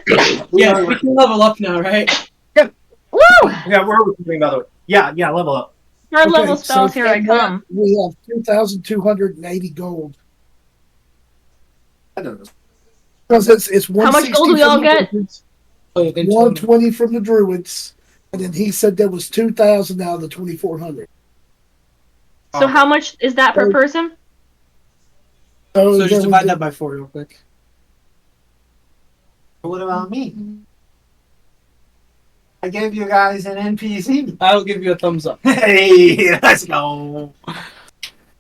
Yes, we can level up now, right? Woo! Yeah, where are we moving, by the way? Yeah, level up. Third level Okay, spells, so here I from come. that, we have 2,280 gold. I don't know. Because it's 160 How much gold do we from all the get? wizards, Oh, in total. 120 from the druids, and then he said there was 2,000 out of the 2,400. So how much is that per So- person? So then just we divide did- that by 4 real quick. What about me? I gave you guys an NPC. I'll give you a thumbs up. Hey, let's go.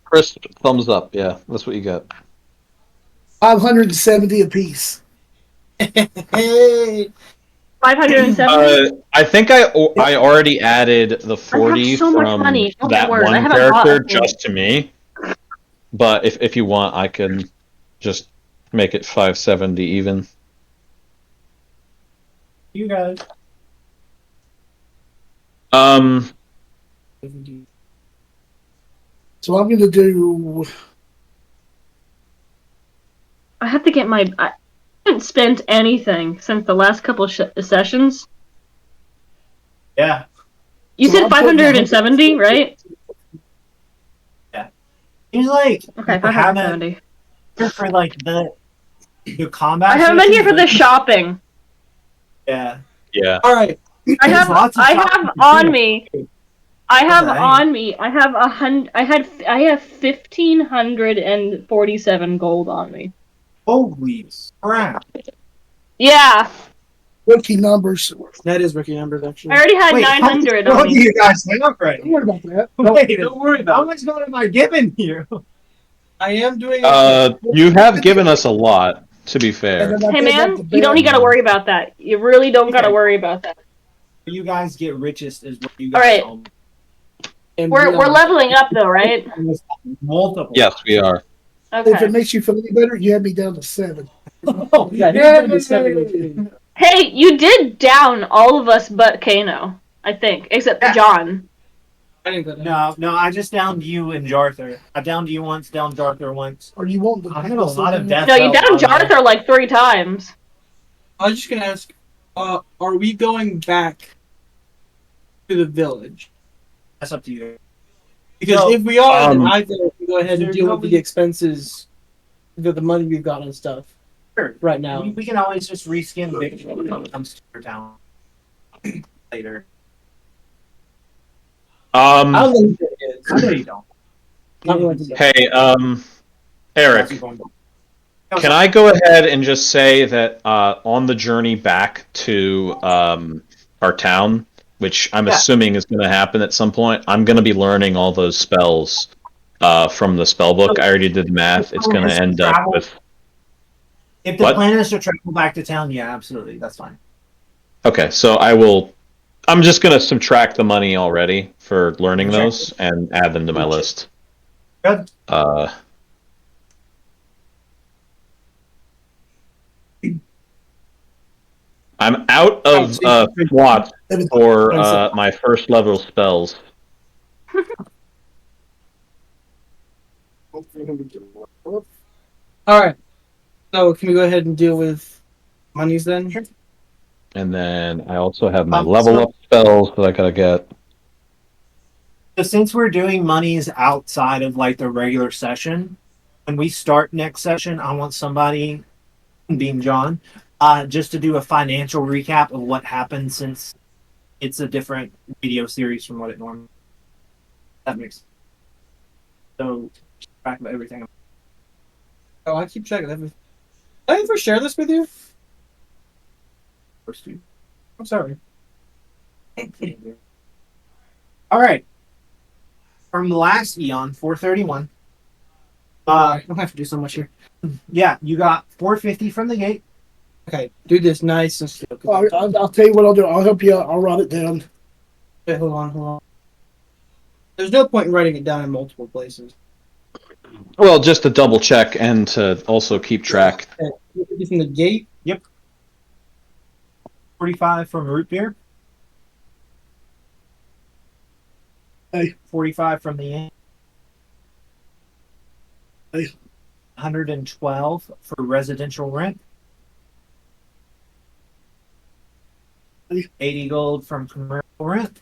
Chris, thumbs up. Yeah, that's what you get. 570 apiece. Hey. 570? I think I already added the 40 so much from money. Oh, my that word, I one haven't bought character a thing. just to me. But if you want, I can just make it 570 even. You guys. So I'm going to do. I have to get my. I haven't spent anything since the last couple sessions. Yeah. You So said I'm putting 570, right? He's like Okay, I haven't 570. here for like the combat. I haven't been here for the sessions, shopping. Yeah. Yeah. All right. I There's have. lots of I shopping have to on do. me. I have Okay. on me. I have 100. I have 1,547 gold on me. Holy crap. Yeah, Rookie numbers. That is rookie numbers, I actually. already had Wait, 900 how on much do me. you guys have Don't right? worry about that. Wait, Don't worry how about it. much gold am I giving you? I am doing You have given us a lot, to be And fair. then I Hey did have man, the you don't band. gotta worry about that. You really don't gotta Okay. worry about that. You guys get richest is what you guys Alright. own. and We're beyond. leveling up though, right? Multiple. Yes, we are. If it Okay. makes you feel any better, you had me down to 7. Oh, Yeah, he's yeah. doing the 70. Hey, you did down all of us but Kano, I think, except Yeah. John. I didn't go down. No, I just downed you and Jarther. I downed you once, downed Jarther once. Or you want the I have a lot of death. No, you spells downed on there. Jarther like 3 times. I was just gonna ask, are we going back to the village? That's up to you. Because No, if we are, then um, I think we can go ahead and there's deal no with the need- expenses, the money we've got and stuff Sure. right now. We can always just reskin Victor when it comes to your town later. I don't think it is. I know you don't. Not really to Hey, Eric, That's going- can I go ahead and just say that on the journey back to our town, which I'm Yeah. assuming is going to happen at some point, I'm going to be learning all those spells from the spell book. I already did the math. It's going to end up with... If the What? plan is to travel back to town, yeah, absolutely, that's fine. Okay, so I'm just going to subtract the money already for learning Sure. those and add them to my list. Good. I'm out of slots for my first level spells. All right. So can we go ahead and deal with monies then? And then I also have my So- level up spells that I gotta get. So since we're doing monies outside of like the regular session, when we start next session, I want somebody, being John, just to do a financial recap of what happened since it's a different video series from what it normally. That makes sense. So track of everything. Oh, I keep track of everything. Did I ever share this with you? First two. I'm sorry. All right. From the last Eon, 431. I don't have to do so much here. Yeah, you got 450 from the gate. Okay, do this nice and slow. I'll tell you what I'll do. I'll help you out. I'll write it down. Okay, hold on. There's no point in writing it down in multiple places. Well, just to double check and to also keep track. Okay, from the gate. 45 from root beer. Hey. 45 from the inn. Hey. 112 for residential rent. 80 gold from commercial rent.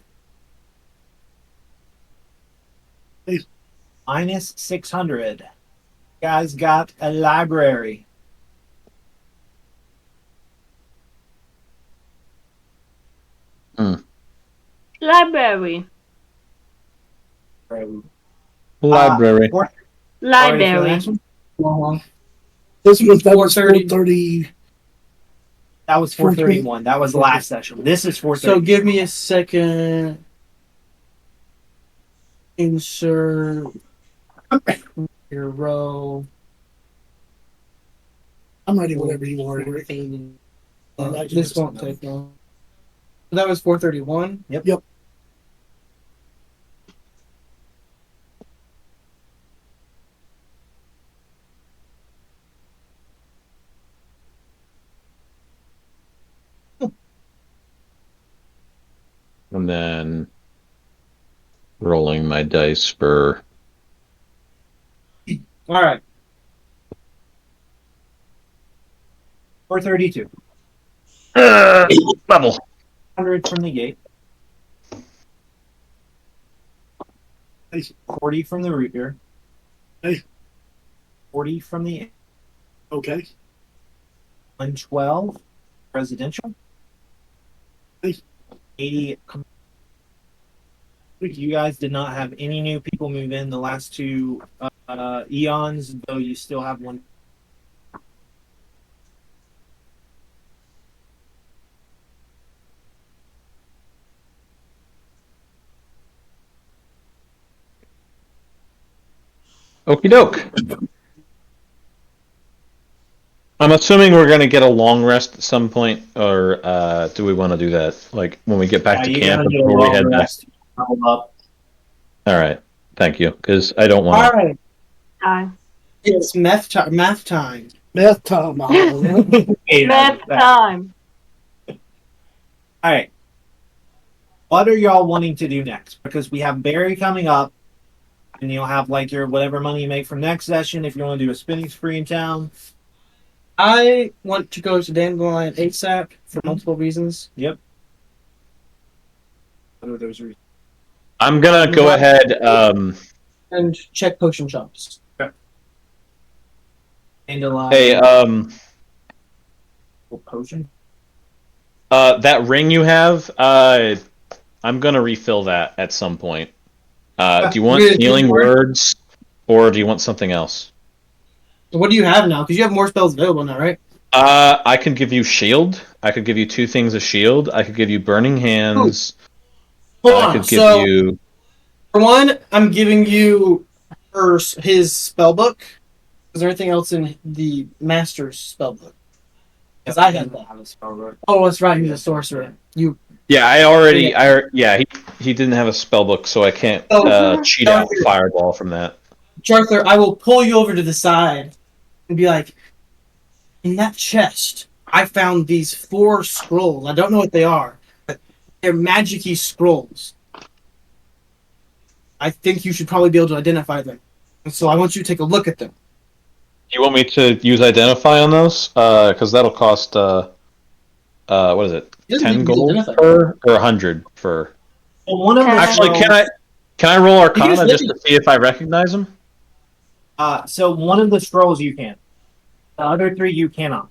Please. Minus 600. You guys got a library. Library. Library. Ready for the Library. next one? That was 430. 430. That was 431. That was last session. This is 430. So give me a second. Insert your row. I'm ready whenever you are. This won't take long. That was 431. Yep. And then rolling my dice for All right. 432. level. 100 from the gate. 40 from the root beer. Hey. 40 from the Okay. 112 residential. Hey. 80. You guys did not have any new people move in the last two eons, though you still have one. Okie doke. I'm assuming we're going to get a long rest at some point, or do we want to do that? Like when we get back to you're camp gonna do a before we long head back? rest. Hold up. All right. Thank you. Because I don't All want to. right. Hi. It's math time. Math time. Math time. All right. What are y'all wanting to do next? Because we have Barry coming up, and you'll have like your whatever money you make from next session. If you want to do a spinning spree in town, I want to go to Dandelion ASAP for multiple reasons. what are those reasons? I'm going to go ahead. And check potion shops. Hey, potion. that ring you have, I'm going to refill that at some point. Do you want Really? healing words, or do you want something else? What do you have now? Because you have more spells available now, right? I could give you shield. I could give you 2 things of shield. I could give you burning hands. Hold I on. could give So, you. for one, I'm giving you his spell book. Is there anything else in the master's spell book? Because I have that. have a spell book. Oh, that's right. He's a sorcerer. You. Yeah, I already. He didn't have a spell book, so I can't cheat out fireball from that. Charther, I will pull you over to the side and be like, in that chest, I found these 4 scrolls. I don't know what they are, but they're magic-y scrolls. I think you should probably be able to identify them. And so I want you to take a look at them. You want me to use identify on those? Because that'll cost what is it? He doesn't 10 need to use gold identify. per, or 100 for? Well, one of the Actually, scrolls- can I roll Arcana can just to see if I recognize them? So one of the scrolls you can. The other 3 you cannot.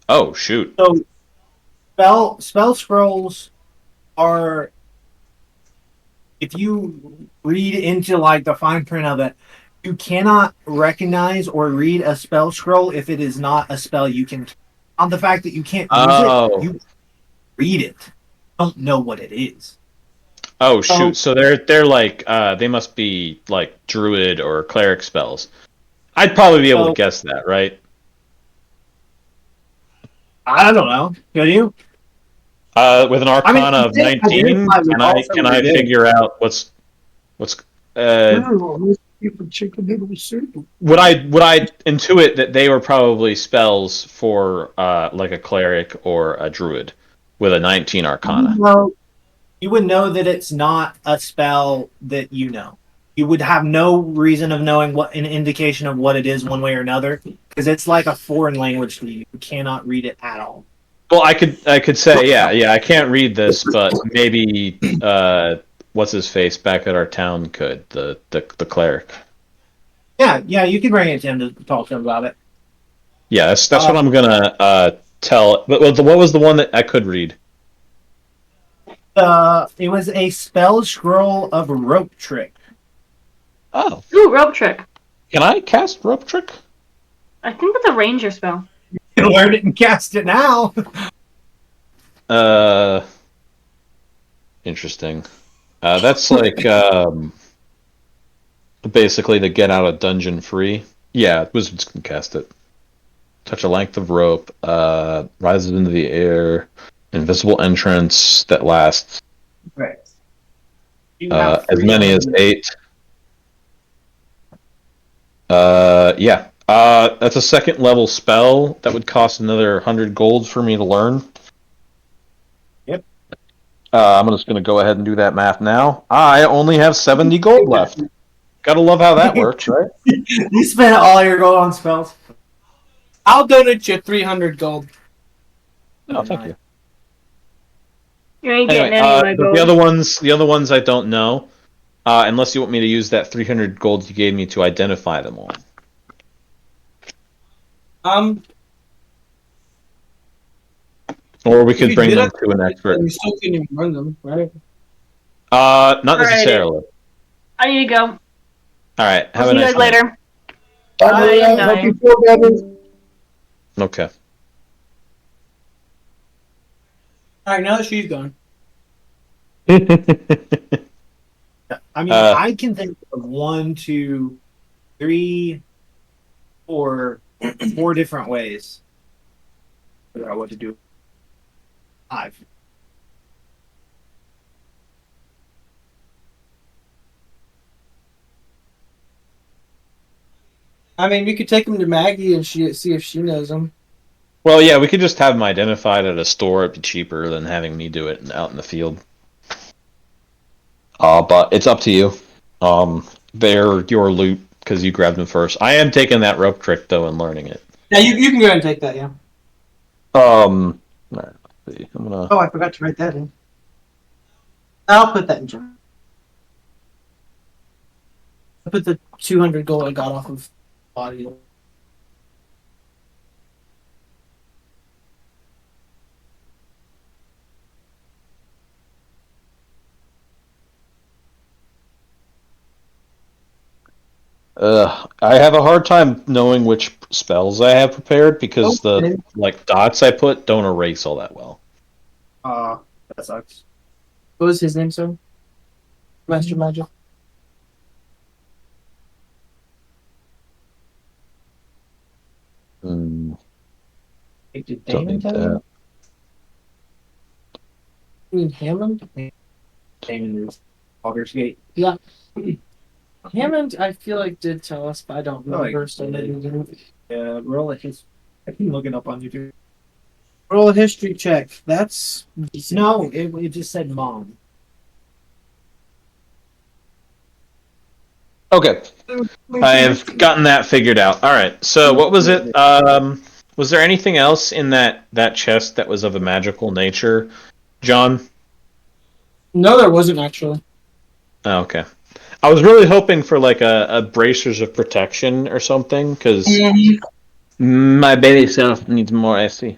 Oh shoot! So spell scrolls are, if you read into like the fine print of it, you cannot recognize or read a spell scroll if it is not a spell you can. On the fact that you can't use it, you read it. Don't know what it is. Oh shoot! So they're like they must be like druid or cleric spells. I'd probably be able to guess that, right? I don't know. Could you? With an Arcana of 19, can I figure out what's Chicken noodle soup. would I intuit that they were probably spells for like a cleric or a druid with a 19 Arcana? Well, you would know that it's not a spell that you know. You would have no reason of knowing what an indication of what it is one way or another, because it's like a foreign language to you. You cannot read it at all. Well, I could say yeah. I can't read this, but maybe what's his face back at our town could the cleric. Yeah, you can bring it to him to talk to him about it. Yeah, that's what I'm gonna tell. But what was the one that I could read? It was a spell scroll of rope trick. Oh, Ooh, rope trick. can I cast rope trick? I think that's a ranger spell. You can learn it and cast it now. Interesting. That's like basically the get out of dungeon free. Yeah, wizards can cast it. Touch a length of rope, rises into the air, invisible entrance that lasts Right. as many as 8. Yeah. That's a second level spell that would cost another 100 gold for me to learn. Yep. I'm just going to go ahead and do that math now. I only have 70 gold left. Gotta love how that works, right? You spent all your gold on spells. I'll donate you 300 gold. Oh, thank you. You ain't getting Anyway, any of my gold. the other ones I don't know, unless you want me to use that 300 gold you gave me to identify them all. Or we If could you bring did them it, to an expert. You still can't even run them, right? Not Alrighty. necessarily. I need to go. All right. I'll Have see a you nice guys night. later. Bye, Bye, Maria. night. Hope you feel better. Okay. All right, now that she's gone. I mean, I can think of 1, 2, 3, 4 different ways. Figure out what to do. 5. I mean, we could take them to Maggie and see if she knows them. Well, yeah, we could just have them identified at a store. It'd be cheaper than having me do it out in the field. But it's up to you. They're your loot because you grabbed them first. I am taking that rope trick though and learning it. Yeah, you can go ahead and take that. Yeah. All right, let's see. I'm gonna. Oh, I forgot to write that in. I'll put that in. Jar. I put the 200 gold I got off of body. I have a hard time knowing which spells I have prepared because Okay. the dots I put don't erase all that well. That sucks. What was his name, sir? Master Magic. Did Did Don't Damon need tell that. You mean Hammond? you? Damon is Baldur's Gate. Yeah. Hammond, I feel like did tell us, but I don't Oh, remember. like, So maybe we didn't. Roll a his. I can look it up on YouTube. Roll a history check. That's decent. No, it just said mom. Okay, I have gotten that figured out. All right. So what was it? Was there anything else in that chest that was of a magical nature, John? No, there wasn't actually. Oh, okay. I was really hoping for like a bracers of protection or something because my baby self needs more SC.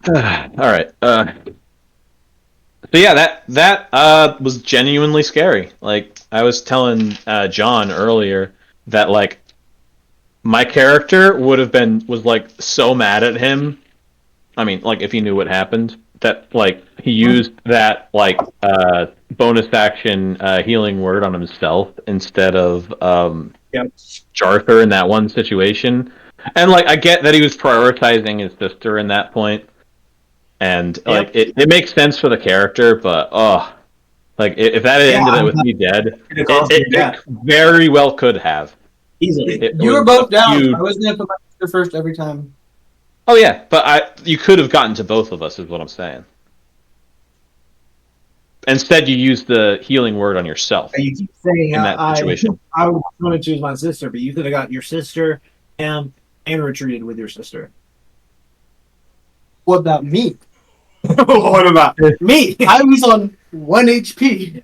All right. So yeah, that was genuinely scary. Like I was telling John earlier that like my character was like so mad at him. I mean, like if he knew what happened, that like he used that like bonus action healing word on himself instead of Jarther in that one situation. And like I get that he was prioritizing his sister in that point. And like it makes sense for the character, but like if that had ended it with me dead, it very well could have. Easily. You were both down. I was gonna put my sister first every time. Oh yeah, but you could have gotten to both of us, is what I'm saying. Instead, you used the healing word on yourself. You keep saying in that situation. I was going to choose my sister, but you could have got your sister and retreated with your sister. What about me? What about me? I was on 1 HP.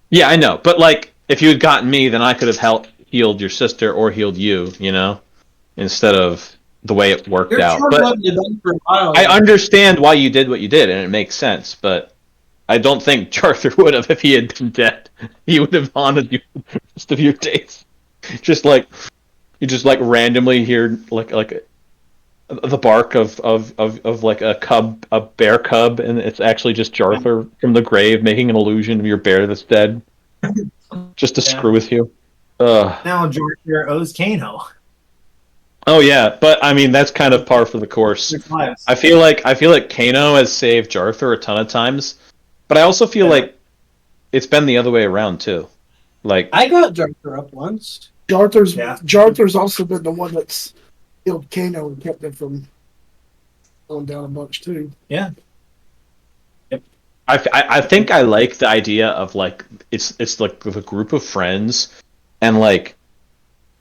Yeah, I know, but like, if you had gotten me, then I could have healed your sister or healed you, you know, instead of the way it worked Your out. charge But wasn't done for a while. I understand why you did what you did, and it makes sense. But I don't think Arthur would have if he had been dead. He would have haunted you the rest of your days. Just like you just like randomly hear like the bark of like a bear cub, and it's actually just Jarthur from the grave making an illusion of your bear that's dead, just to screw with you. Now George here owes Kano. Oh yeah, but I mean that's kind of par for the course. I feel like Kano has saved Jarthur a ton of times, but I also feel like it's been the other way around too. Like I got Jarthur up once. Jarthur's also been the one that's killed Kano and kept him from going down a bunch too. Yeah. I think I like the idea of like it's like with a group of friends, and like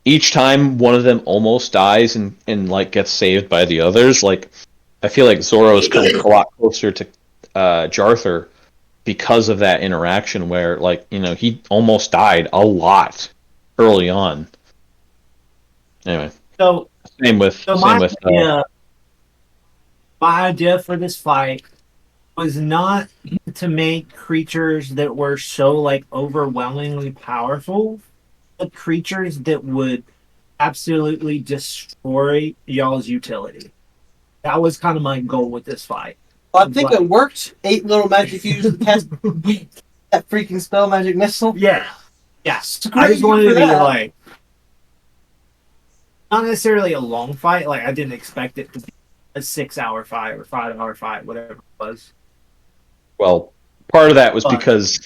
each time one of them almost dies and like gets saved by the others. Like I feel like Zoro's come a lot closer to Jarthur because of that interaction where like he almost died a lot early on. Anyway, So same with my idea for this fight was not to make creatures that were so like overwhelmingly powerful, but creatures that would absolutely destroy y'all's utility. That was kind of my goal with this fight. Well, I think it worked. 8 little magic users cast that freaking spell magic missile. Yeah. I just wanted to be like not necessarily a long fight. Like I didn't expect it to be a 6-hour fight or 5-hour fight, whatever it was. Well, part of that was because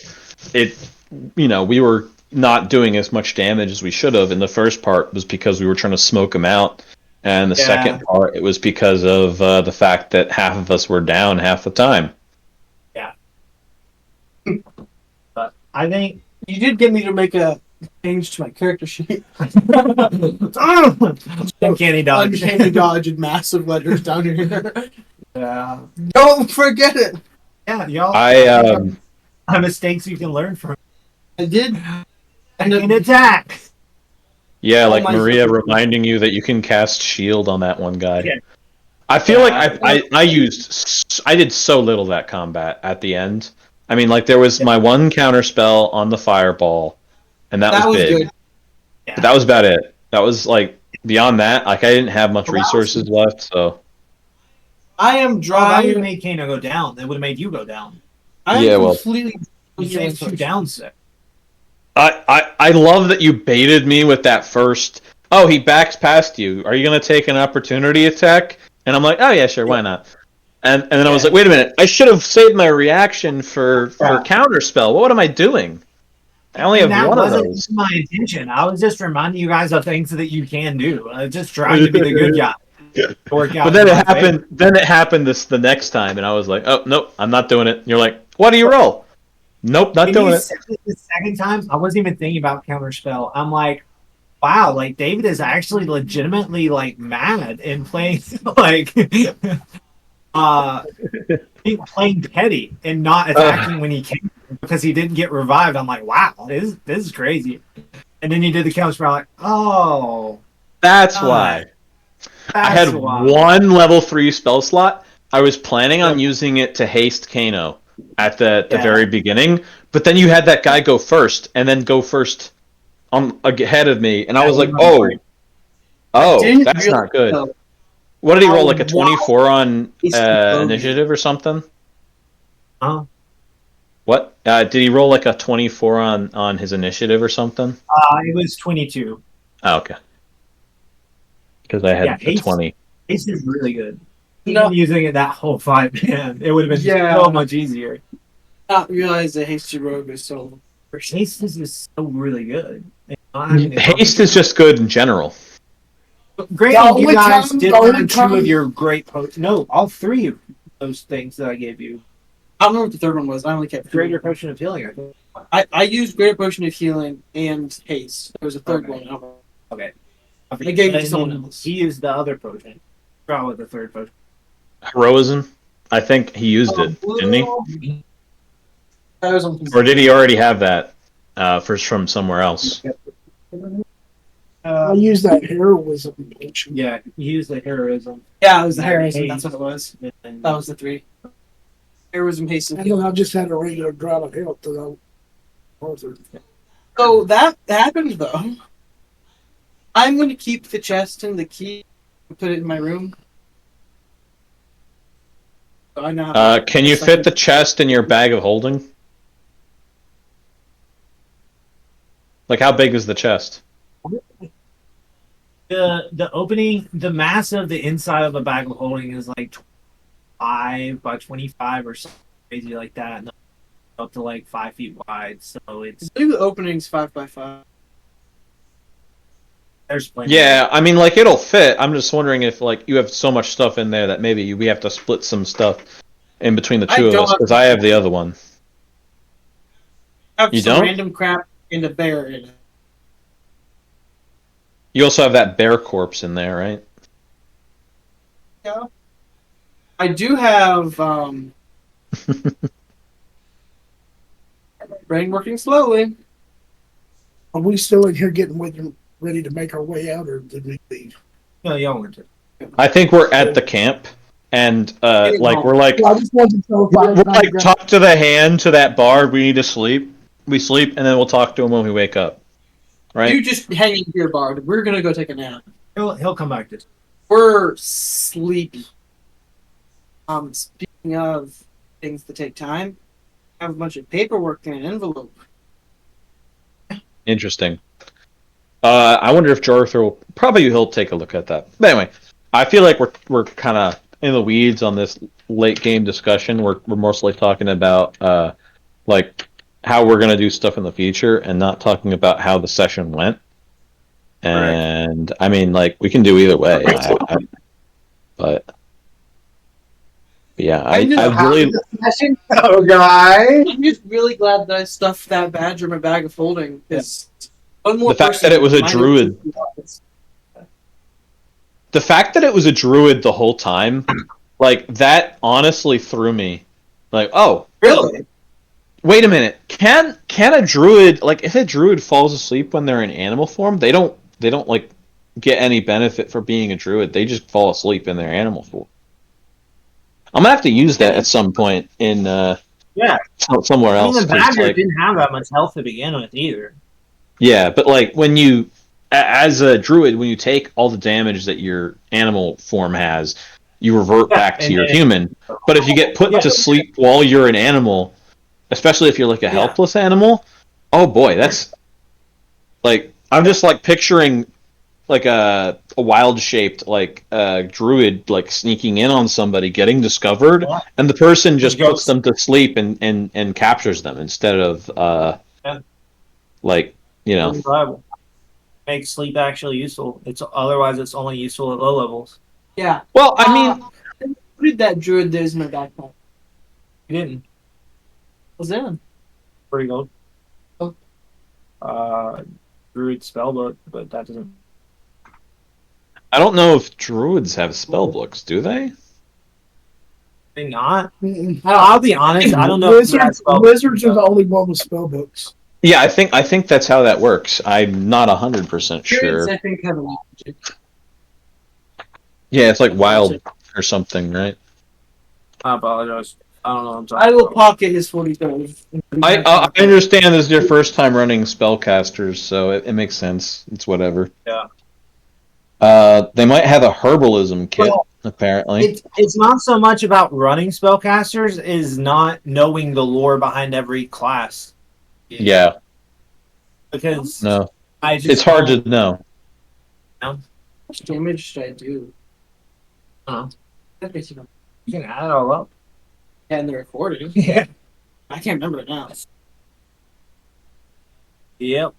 we were not doing as much damage as we should have. And the first part was because we were trying to smoke them out. And the second part, it was because of the fact that half of us were down half the time. Yeah. But I think you did get me to make a change to my character sheet. Uncanny dodge. Uncanny dodge in massive letters down here. Yeah. Don't forget it. Yeah, y'all. Mistakes you can learn from. I did. And an attack. Yeah, like Maria reminding you that you can cast shield on that one guy. Yeah. I feel like I did so little that combat at the end. I mean, like there was my one counter spell on the fireball, and that was big. Yeah. But that was about it. That was like beyond that. Like I didn't have much resources left, so. I am dry. That would have made Kano go down. That would have made you go down. I am completely. You down sick. I love that you baited me with that first. Oh, he backs past you. Are you going to take an opportunity attack? And I'm like, oh yeah, sure, why not? And then I was like, wait a minute, I should have saved my reaction for counter spell. What am I doing? I only have one of those. That wasn't my intention. I was just reminding you guys of things that you can do. I was just trying to be the good guy. But then it happened. Then it happened the next time, and I was like, oh nope, I'm not doing it. And you're like, what do you roll? Nope, not doing it. The second time, I wasn't even thinking about counterspell. I'm like, wow, like David is actually legitimately like mad and playing like playing petty and not attacking when he came because he didn't get revived. I'm like, wow, this is crazy. And then you did the counterspell, like, oh, that's why. I had one level 3 spell slot. I was planning on using it to haste Kano at the very beginning, but then you had that guy go first and then go first ahead of me, and I was like, that's not good. What did he roll, like a 24 on initiative or something? Huh? What? Did he roll like a 24 on his initiative or something? It was 22. Oh, okay. Because I had a 20. Haste is really good. Not using it that whole fight, man. It would have been so much easier. Not realize that Hasty Rogue is so. Haste is so really good. Haste is just good in general. Great, you guys did learn 2 of your great potions. No, all 3 of those things that I gave you. I don't know what the third one was. I only kept Greater Potion of Healing. I used Greater Potion of Healing and Haste. There was a third one. Okay. I gave it to someone else. He used the other potion. Probably the third potion. Heroism. I think he used it, didn't he? That was on Or did he already have that first from somewhere else? I use that heroism potion. Yeah, he used the heroism. Yeah, it was the Yeah, heroism. haste. That's what it was. And That was the 3. Heroism, haste, and And heal. then I just had a regular drought of health to Arthur. So that happened though. I'm going to keep the chest and the key and put it in my room. So I now have Can you fit the chest in your bag of holding? Like, how big is the chest? the opening, the mass of the inside of a bag of holding is like 5 by 25 or something crazy like that, and up to like 5 feet wide. So it's I believe the opening's 5x5. there's plenty. Yeah, I mean, like, it'll fit. I'm just wondering if, like, you have so much stuff in there that maybe we have to split some stuff in between the I two of don't us, have- because I have the other one. I have You some don't? random crap and a bear in it. You also have that bear corpse in there, right? Yeah. I do have brain working slowly. Are we still in here getting ready to make our way out, or did we leave? No, y'all went to. I think we're at the camp, and like we're like Well, I just wanted to know if I we're had like got- talk to the hand to that bar. We need to sleep. We sleep, and then we'll talk to him when we wake up. Right? You just hanging here, Bard. We're gonna go take a nap. He'll come back this. We're sleepy. Speaking of things that take time, I have a bunch of paperwork in an envelope. Interesting. I wonder if Jarthur will probably he'll take a look at that. But anyway, I feel like we're kind of in the weeds on this late game discussion. We're mostly talking about like how we're gonna do stuff in the future, and not talking about how the session went. And I mean, like, we can do either way. But yeah, I really Oh, guy. I'm just really glad that I stuffed that badge in my bag of holding. Because one more The fact person that it was a might have- druid. The fact that it was a druid the whole time, like, that honestly threw me. Like, oh, Really? wait a minute. Can a druid, like, if a druid falls asleep when they're in animal form, they don't like get any benefit for being a druid. They just fall asleep in their animal form. I'm gonna have to use that at some point in Yeah. somewhere I mean, else. the 'Cause, badger like, didn't have that much health to begin with either. yeah, but like when you, as a druid, when you take all the damage that your animal form has, you revert Yeah, back to and your then- human. But if you get put Yeah. to sleep while you're an animal, especially if you're like a helpless animal, oh boy, that's like, I'm just like picturing like a wild shaped like druid like sneaking in on somebody, getting discovered, Yeah. and the person just Just puts them to sleep and captures them instead of Yeah. like, you know. Reliable. Makes sleep actually useful. Otherwise it's only useful at low levels. Yeah. Well, I mean, Who did that druid that is in my backpack? You didn't. Was in. Pretty good. Oh. Druid spellbook, but that doesn't. I don't know if druids have spell books, do they? They not. Mm-mm. I'll be honest. I don't know. if that's Wizards are the only one with spell books. Yeah, I think that's how that works. I'm not 100% sure. Druids, I think, have a magic. Yeah, it's like wild or something, right? I apologize. I don't know. What I'm talking I will about. pocket his 40 I understand this is your first time running spellcasters, so it makes sense. It's whatever. Yeah. They might have a herbalism kit, Well, apparently. It's not so much about running spellcasters, is not knowing the lore behind every class. Yeah, Because no, I just it's hard to know. How much damage should I do? Uh-huh. That makes you You can add it all up. in the recording. Yeah. I can't remember it now. Yep.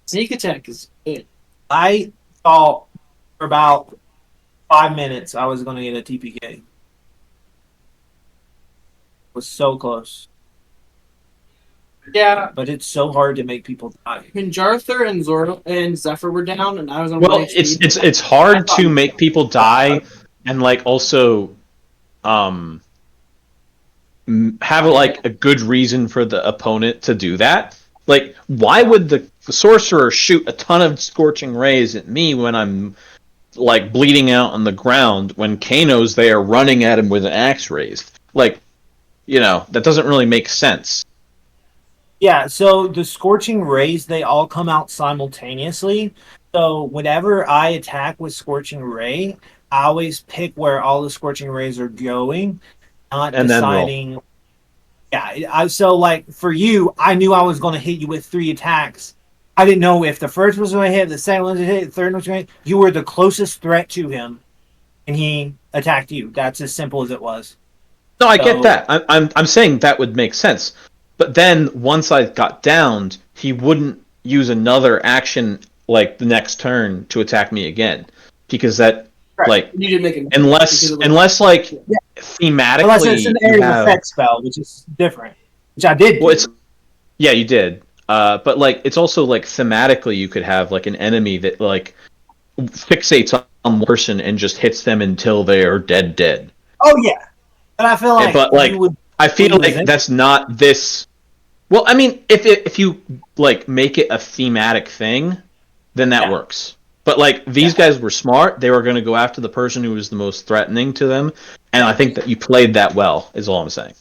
Sneak attack is good. I thought for about 5 minutes I was going to get a TPK. It was so close. Yeah. But it's so hard to make people die. When Jarthur and Zordel and Zephyr were down, and I was on Well, one HP, it's hard to make people die and like also have like a good reason for the opponent to do that. Like, why would the sorcerer shoot a ton of scorching rays at me when I'm like bleeding out on the ground when Kano's there running at him with an axe raised? Like, that doesn't really make sense. Yeah, so the scorching rays, they all come out simultaneously. So whenever I attack with scorching ray, I always pick where all the scorching rays are going, not And then roll. deciding. Yeah, so like for you, I knew I was going to hit you with 3 attacks. I didn't know if the first was going to hit, the second one was going to hit, the third one was going to hit. You were the closest threat to him, and he attacked you. That's as simple as it was. No, I get that. I'm saying that would make sense. But then once I got downed, he wouldn't use another action like the next turn to attack me again, because that Right. like You didn't make it unless like thematically Unless it's an you area have, effect spell, which is different, which I did. well, do. it's yeah, you did. But like it's also like thematically you could have like an enemy that like fixates on one person and just hits them until they are dead. Oh yeah, but I feel like But like you would. I feel would like resent- that's not this. Well, I mean, if you like make it a thematic thing, then that Yeah. works. But like these guys were smart; they were going to go after the person who was the most threatening to them, and I think that you played that well. Is all I'm saying.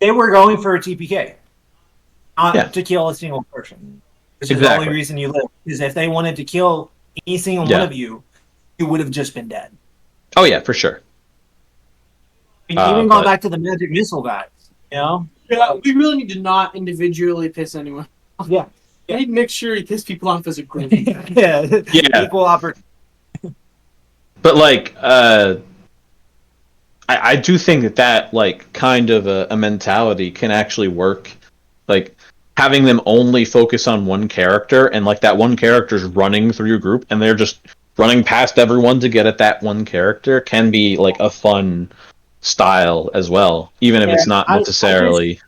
They were going for a TPK, not Yeah. to kill a single person. Which is the Exactly. only reason you live. Because if they wanted to kill any single Yeah. one of you, you would have just been dead. Oh yeah, for sure. And even going but- back to the magic missile guys, Yeah, we really need to not individually piss anyone. Yeah. We need to make sure you piss people off as a group. yeah, Yeah. equal opportunity. But like, I do think that like kind of a mentality can actually work. Like having them only focus on one character, and like that one character's running through your group, and they're just running past everyone to get at that one character, can be like a fun style as well, even if it's not necessarily.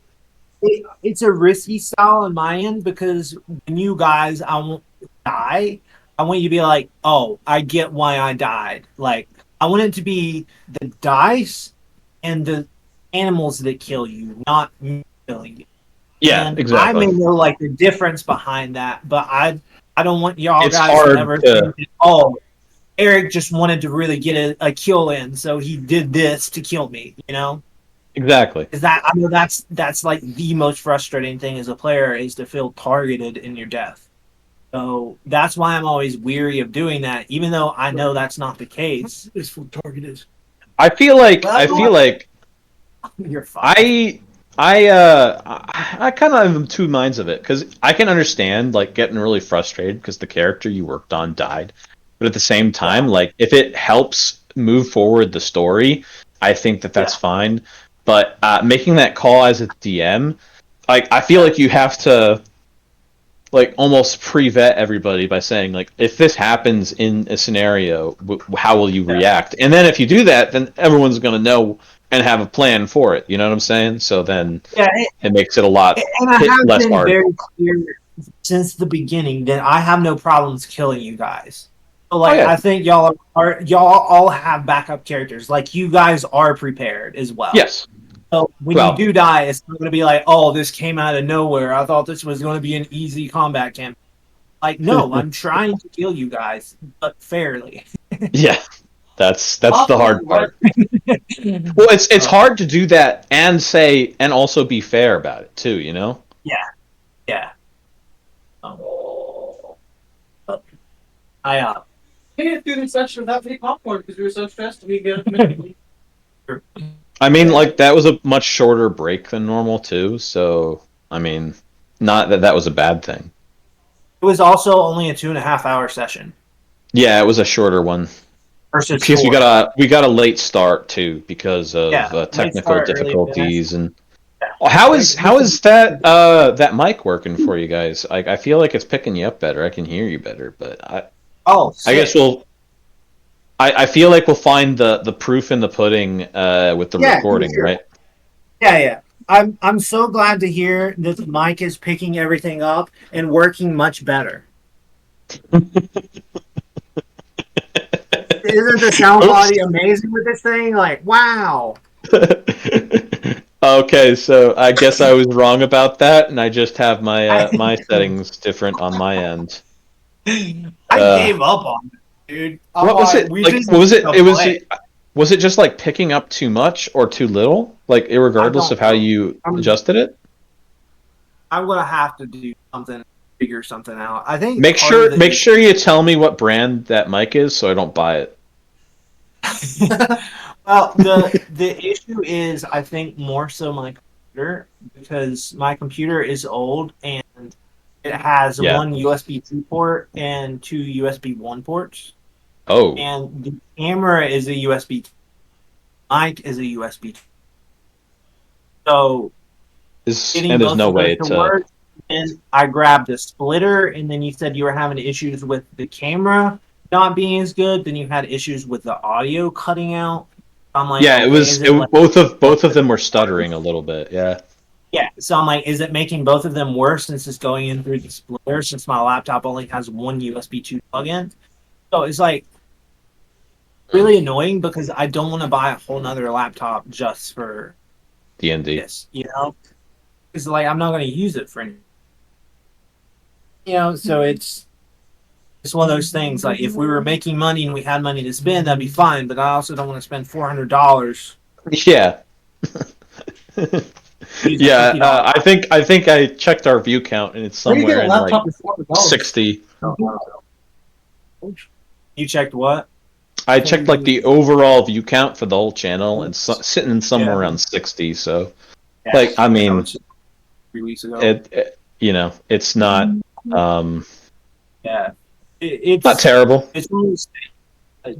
It's a risky style on my end because when you guys, I won't die. I want you to be like, oh, I get why I died. Like, I want it to be the dice and the animals that kill you, not me killing you. Yeah, And exactly. I may know like the difference behind that, but I don't want y'all It's guys hard to ever to- think, oh, Eric just wanted to really get a kill in, so he did this to kill me. Exactly. Is that I know that's like the most frustrating thing as a player is to feel targeted in your death. So that's why I'm always weary of doing that, even though I know that's not the case. It's for targeted. I feel like You're fine. I kind of am two minds of it, because I can understand like getting really frustrated because the character you worked on died, but at the same time, like if it helps move forward the story, I think that's fine. But making that call as a DM, like I feel like you have to like almost pre-vet everybody by saying like, if this happens in a scenario, how will you react? And then if you do that, then everyone's going to know and have a plan for it. You know what I'm saying? So then it makes it a lot And I have less been hard. very clear since the beginning that I have no problems killing you guys. So, like, I think y'all all have backup characters. Like, you guys are prepared as well. Yes. So when you do die, it's not going to be like, oh, this came out of nowhere. I thought this was going to be an easy combat campaign. Like, no, I'm trying to kill you guys, but fairly. Yeah, that's the hard part. Well, it's hard to do that and say and also be fair about it too. You know? Yeah. I We didn't do this session without any popcorn because we were so stressed. We get it. I mean, like that was a much shorter break than normal too. So I mean, not that was a bad thing. It was also only a 2.5-hour session. Yeah, it was a shorter one. Versus Because we 4. got a late start too because of technical start, early difficulties finish. and. How is that mic working for you guys? I feel like it's picking you up better. I can hear you better, but I guess we'll. I feel like we'll find the proof in the pudding with the recording, sure. right? Yeah. I'm so glad to hear that the mic is picking everything up and working much better. isn't the sound quality amazing with this thing? Like, wow. Okay, so I guess I was wrong about that, and I just have my I, my settings different on my end. I gave up on it, dude. I'm What was like, it we like? just What was need it? to It was play. was it just like picking up too much or too little? Like, I irregardless don't of how know. you I'm, adjusted it. I'm gonna have to do something, figure something out. I think part of the Make sure you tell me what brand that mic is, so I don't buy it. well, the issue is, I think more so my computer, because my computer is old and it has Yeah. one USB 2 port and two USB 1 ports, Oh, and the camera is a USB. Mic is a USB. So getting and there's both no of those way to to. work. And I grabbed a splitter, and then you said you were having issues with the camera not being as good. Then you had issues with the audio cutting out. I'm like, Yeah, okay, is it like both of them were stuttering a little bit. Yeah. yeah? So I'm like, is it making both of them worse since it's going in through the splitter? Since my laptop only has one USB 2 plug-in, so it's like really annoying because I don't want to buy a whole nother laptop just for D&D. this, you know? Because like I'm not going to use it for anything. So it's one of those things. Like if we were making money and we had money to spend, that'd be fine. But I also don't want to spend $400. Yeah. Yeah, I think I checked our view count and it's Where do you get somewhere a in like laptop with $400? 60. You checked what? I checked like the overall view count for the whole channel and sitting in somewhere Yeah. around 60. So Yeah. like I That mean was 3 weeks ago. it's not Yeah, it's not terrible. It's one of those things.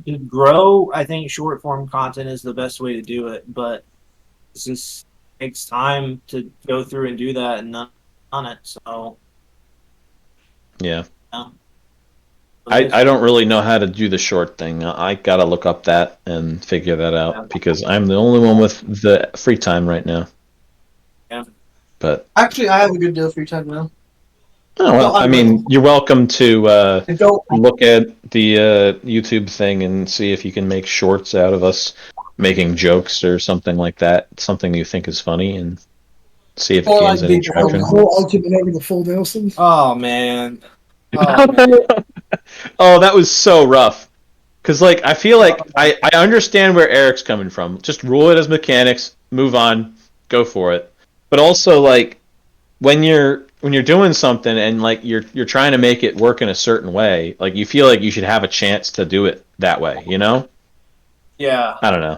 To grow. I think short form content is the best way to do it, but it just takes time to go through and do that and not on it. So Yeah. yeah. I don't really know how to do the short thing. I gotta look up that and figure that out Yeah. because I'm the only one with the free time right now. Yeah. But Actually, I have a good deal of free time now. oh well, No, I mean, you're welcome to I don't. look at the YouTube thing and see if you can make shorts out of us making jokes or something like that. Something you think is funny and see if it Or gains like any the The traction. whole ultimate over the full Nelson. Oh man. Oh, man. Oh, that was so rough. Because, like, I feel like I understand where Eric's coming from. Just rule it as mechanics, move on, go for it. But also, like, when you're doing something and like you're trying to make it work in a certain way, like you feel like you should have a chance to do it that way. You know? Yeah. I don't know.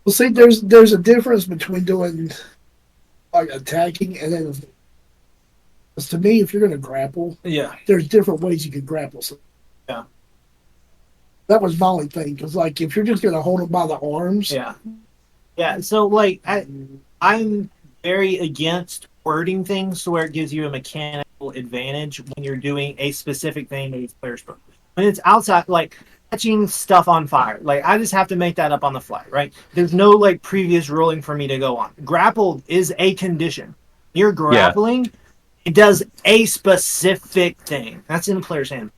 Well, see, there's a difference between doing like attacking and then. Because to me, if you're going to grapple, Yeah. there's different ways you can grapple. So Yeah. that was my only thing. Because like if you're just going to hold them by the arms, Yeah. Yeah. So like I'm very against wording things to where it gives you a mechanical advantage when you're doing a specific thing that is player spoke. When it's outside, like catching stuff on fire, like I just have to make that up on the fly, right? There's no like previous ruling for me to go on. Grapple is a condition. You're grappling, it does a specific thing. That's in the player's hand.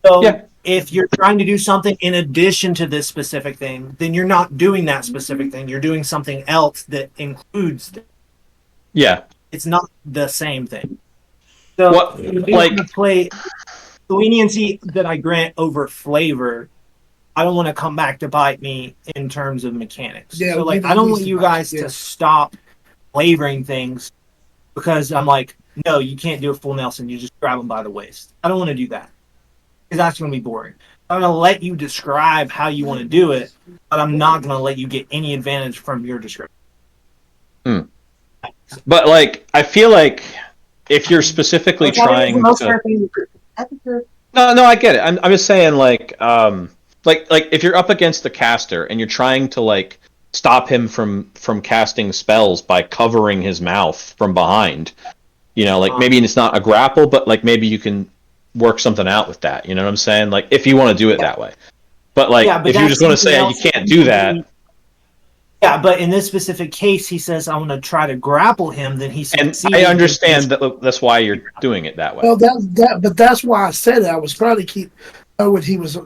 So Yeah. if you're trying to do something in addition to this specific thing, then you're not doing that specific thing. You're doing something else that includes it. Yeah. It's not the same thing. So What, if you like- want to play the leniency that I grant over flavor, I don't want to come back to bite me in terms of mechanics. Yeah, so like it I don't needs want to you bite guys you, yeah. to stop flavoring things because I'm like, no, you can't do a full Nelson. You just grab them by the waist. I don't want to do that because that's going to be boring. I'm going to let you describe how you want to do it, but I'm not going to let you get any advantage from your description. But like, I feel like if you're specifically trying to. No, I get it. I'm just saying, like if you're up against the caster and you're trying to like stop him from casting spells by covering his mouth from behind, like maybe it's not a grapple, but like maybe you can work something out with that. You know what I'm saying? Like if you want to do it that way, but like if you're just going to say you can't do that. Yeah, but in this specific case, he says, I want to try to grapple him, then he And succeeds. I understand that that's why you're doing it that way. well, but that's why I said it. I was trying to keep know when he was,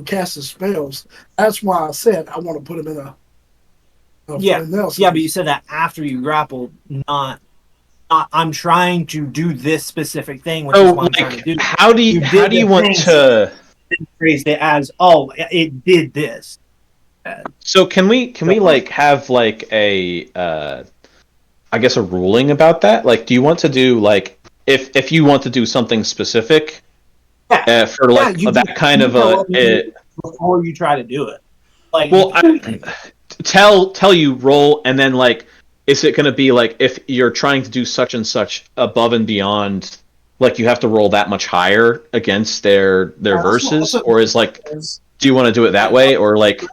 casting spells. That's why I said I want to put him in a Yeah. full Nelson. Yeah, but you said that after you grappled, not I'm trying to do this specific thing, which is So, what I'm trying to do. how do you did the want things, to? phrased it as, oh, it did this. So can we like have like a I guess a ruling about that? Like, do you want to do like if you want to do something specific for like you that kind of before you try to do it. Like, well, tell you roll, and then like, is it going to be like if you're trying to do such and such above and beyond, like you have to roll that much higher against their verses, or is like, do you want to do it that way, or like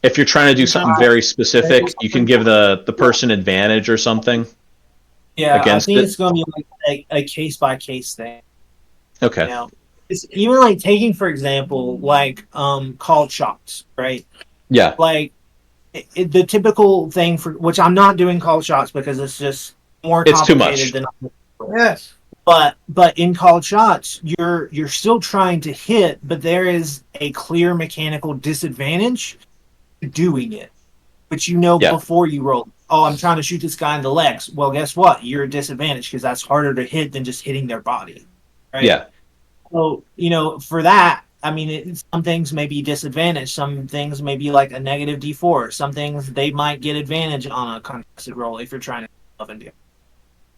if you're trying to do something very specific, you can give the person advantage or something? Yeah, against I think it? it's going to be like a case by case thing. Okay. You know, it's even like taking, for example, like called shots, right? Yeah. Like the typical thing for which I'm not doing called shots because it's just more It's too complicated much. than Yes. but in called shots, you're still trying to hit, but there is a clear mechanical disadvantage to doing it, which Yeah. before you roll. Oh, I'm trying to shoot this guy in the legs. Well, guess what? You're a disadvantage because that's harder to hit than just hitting their body, right? Yeah. So for that, I mean, some things may be disadvantage. Some things may be like a negative D4. Some things they might get advantage on a contested roll if you're trying to love and do.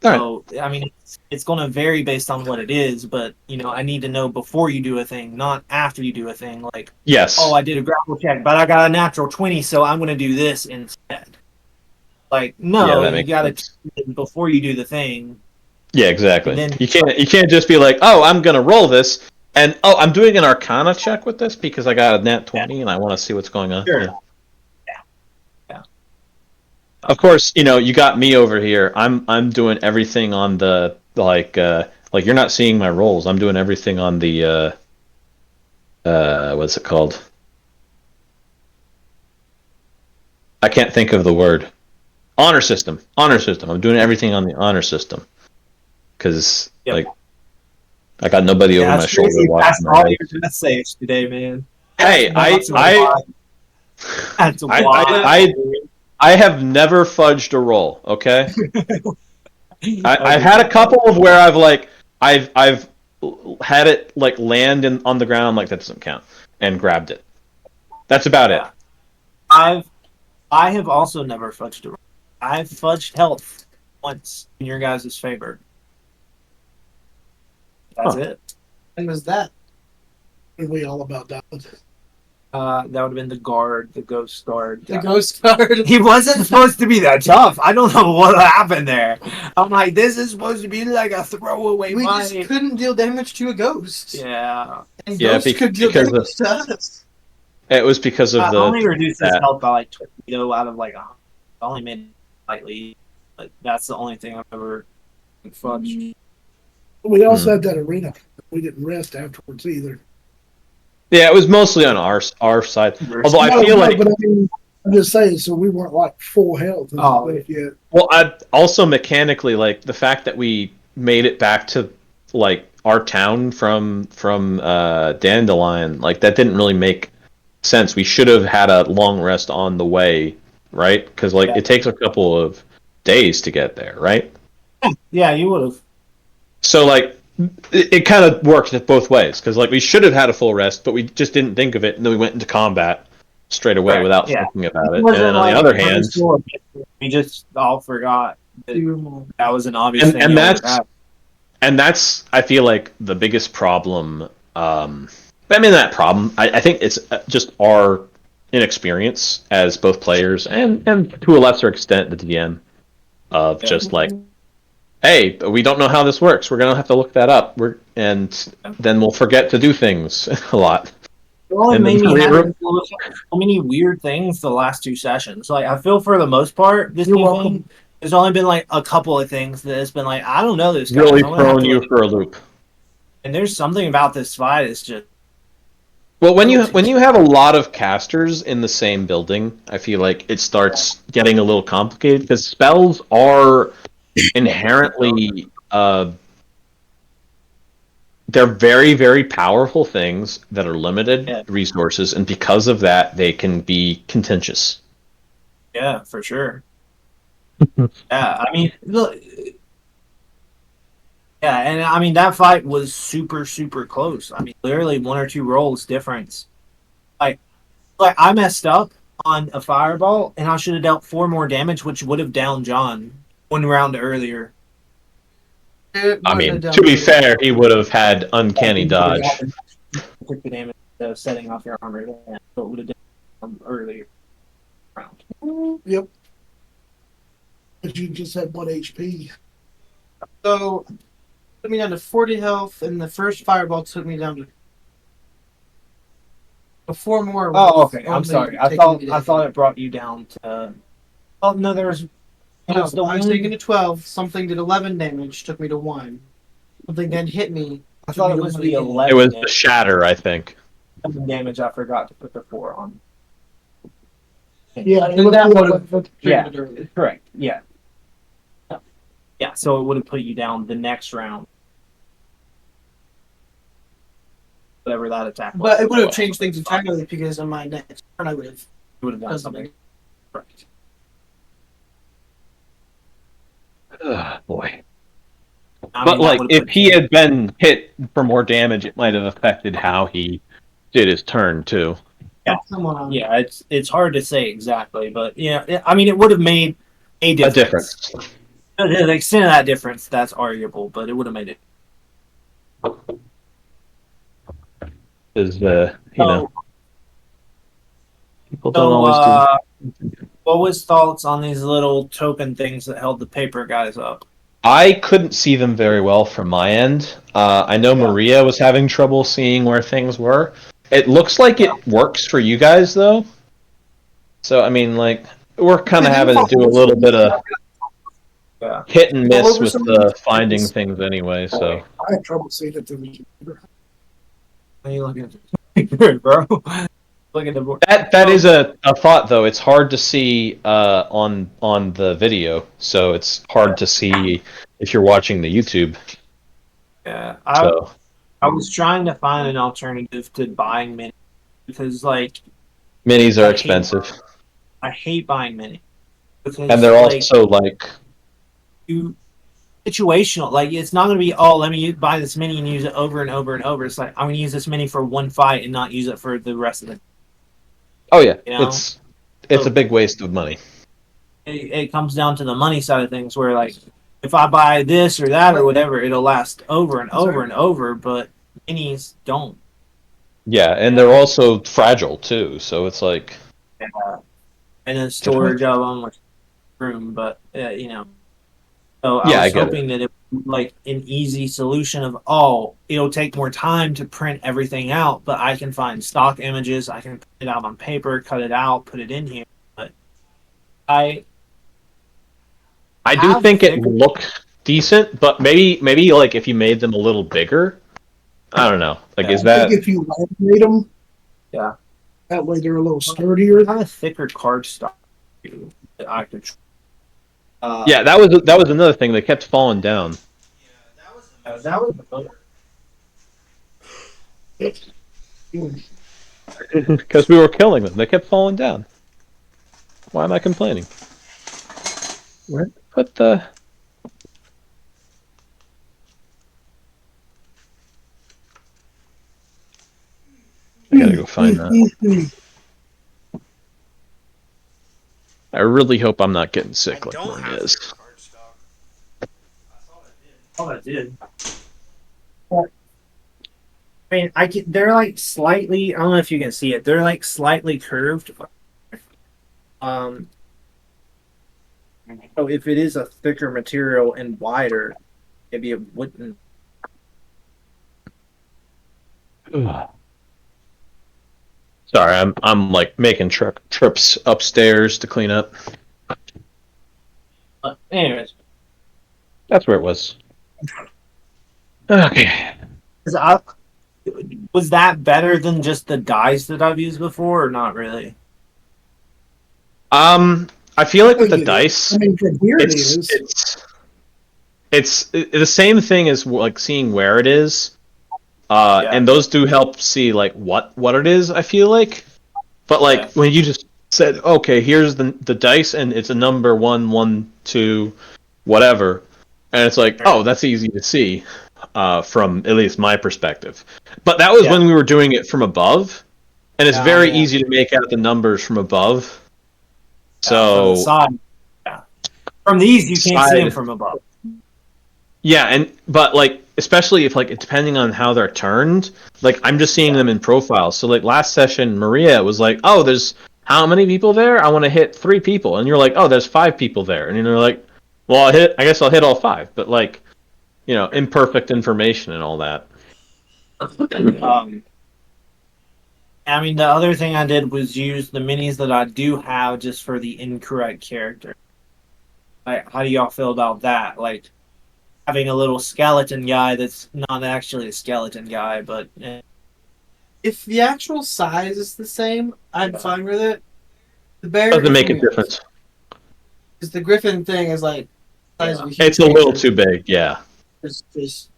All right. So, I mean, it's going to vary based on what it is, but, I need to know before you do a thing, not after you do a thing. Like, Yes. oh, I did a grapple check, but I got a natural 20, so I'm going to do this instead. Like, no, that you makes got sense. to do it before you do the thing. Yeah, exactly. Then- you can't just be like, oh, I'm gonna roll this, and oh, I'm doing an Arcana check with this because I got a nat 20 and I want to see what's going on. Sure. Yeah. Of course, you got me over here. I'm doing everything on the like you're not seeing my rolls. I'm doing everything on the what's it called? I can't think of the word. Honor system. I'm doing everything on the honor system because Yep. I got nobody over my shoulder watching my all notes. your death saves today, man. Hey, That's I have never fudged a roll. Okay, I've had a couple of where I've had it like land on the ground. I'm like, that doesn't count, and grabbed it. That's about it. I have also never fudged a roll. I've fudged health once in your guys' favor. That's it. And was that? And we all about that. That would have been the ghost guard. The ghost card. He wasn't supposed to be that tough. I don't know what happened there. I'm like, this is supposed to be like a throwaway We fight. just couldn't deal damage to a ghost. Yeah. And Yeah, ghosts could deal because damage to us. It was because of I the only reduced his that. health by like 20 out of like 100. I only made it slightly, but that's the only thing I've ever fudged. We also had that arena. We didn't rest afterwards either. Yeah, it was mostly on our side. Although I feel like, but I mean, I'm just saying, so we weren't like full health and stuff yet. well, I also mechanically like the fact that we made it back to like our town from Dandelion. Like that didn't really make sense. We should have had a long rest on the way, right? Because it takes a couple of days to get there, right? Yeah, you would have. So it kind of worked both ways because we should have had a full rest, but we just didn't think of it, and then we went into combat straight away without thinking about it. And then on the other hand, we just all forgot that was an obvious thing. And that's I feel like the biggest problem. I mean that problem. I think it's just our inexperience as both players and to a lesser extent the DM of just hey, we don't know how this works. We're gonna have to look that up. And then we'll forget to do things a lot. It only made me have so many weird things the last two sessions. Like I feel for the most part, this game, there's only been like a couple of things that has been like, I don't know this guy. Really throwing you for a loop. And there's something about this fight. It's just well, when you have a lot of casters in the same building, I feel like it starts getting a little complicated because spells are inherently they're very, very powerful things that are limited Yeah. resources, and because of that, they can be contentious. Yeah, for sure. Yeah, I mean, look, yeah, and I mean that fight was super, super close. I mean, literally one or two rolls difference. Like, like I messed up on a fireball, and I should have dealt 4 more damage, which would have downed John 1 round earlier. It I wouldn't mean, have done to be me. fair, he would have had uncanny dodge. Took the damage of setting off your armor, yeah, so it would have done earlier round. Yep. But you just had 1 HP. So, put me down to 40 health, and the first fireball took me down to 4 more. Oh, with okay. I'm only sorry. I taking me thought to- it brought you down to. Oh no, there was. No, the I was one- taken to 12. Something did 11 damage, took me to 1. Something then hit me. I thought it was the It 11 was the shatter, I think. damage. I forgot to put the 4 on. Yeah, And that would have triggered Yeah. it early. Correct. Yeah. Yeah. So it would have put you down the next round. Whatever that attack was. But it would have changed things entirely because on my next turn I would have It would have done done something. something. Correct. Boy. I But mean, that like, would've if put he had been hit for more damage, it might have affected how he did his turn too. Come on. Yeah, it's hard to say exactly, but yeah, I mean, it would have made a A difference. difference. The extent of that difference, that's arguable, but it would have made it. Is people don't So, always do. what was thoughts on these little token things that held the paper guys up? I couldn't see them very well from my end. I know Yeah. Maria was having trouble seeing where things were. It looks like it works for you guys though. So I mean, like, we're kind of having to do a little bit of Yeah. hit and All miss over with some of the these finding things. things anyway. So I had trouble seeing it through the computer. What are you looking at, bro? Look at the board. that is a thought though. It's hard to see on the video, so it's hard to see if you're watching the YouTube. Yeah, So I was trying to find an alternative to buying mini because, like, minis I are hate- expensive, I hate buying mini because, and they're like, also like you situational. Like, it's not going to be, oh, let me buy this mini and use it over and over and over. It's like, I'm going to use this mini for one fight and not use it for the rest of the. oh yeah, You know? it's a big waste of money. It comes down to the money side of things, where, like, if I buy this or that or whatever, it'll last over and over and over. But minis don't. Yeah, and they're also fragile too. So it's like And then storage of them with room, but you know. So Yeah, I I was get hoping that it was like an easy solution of, oh, it'll take more time to print everything out, but I can find stock images, I can put it out on paper, cut it out, put it in here. But I I do have think it figured- looks decent, but maybe like if you made them a little bigger, I don't know. Like, Yeah. is I that think if you laminate them, Yeah. that way they're a little sturdier. kind of thicker card stock too, that I could. yeah? That was another thing. They kept falling down That was the fun. because we were killing them. They kept falling down. Why am I complaining? Where put the? I gotta go find that. I really hope I'm not getting sick like don't mine have is. card stock. I thought I did. Oh, I did. I mean, they're like slightly. I don't know if you can see it. They're like slightly curved. So if it is a thicker material and wider, maybe it wouldn't. Sorry, I'm like making trips upstairs to clean up. Anyways, That's where it was. Okay. was that better than just the dice that I've used before, or not really? I feel like with the I dice, mean, from here it it's is. it's the same thing as like seeing where it is. Yeah. and those do help see like what it is. I feel like, but like Yeah. when you just said, okay, here's the dice, and it's a number 1, 1, 2, whatever, and it's like, oh, that's easy to see from at least my perspective. But that was when we were doing it from above, and it's very easy to make out the numbers from above. From the So side. Yeah. From these, you can't see them Side. from above. yeah, but like especially if like depending on how they're turned, like I'm just seeing them in profiles. So like last session, Maria was like, "Oh, there's how many people there? I want to hit 3 people," and you're like, "Oh, there's 5 people there," and you're like, "Well, I guess I'll hit all 5," but like, imperfect information and all that. I mean, the other thing I did was use the minis that I do have just for the incorrect character. Like, how do y'all feel about that? Like having a little skeleton guy that's not actually a skeleton guy, but If the actual size is the same, I'm fine with it. The bear Doesn't is make a weird. difference. Because the griffin thing is like size of a huge It's a little creature. too big, yeah. Just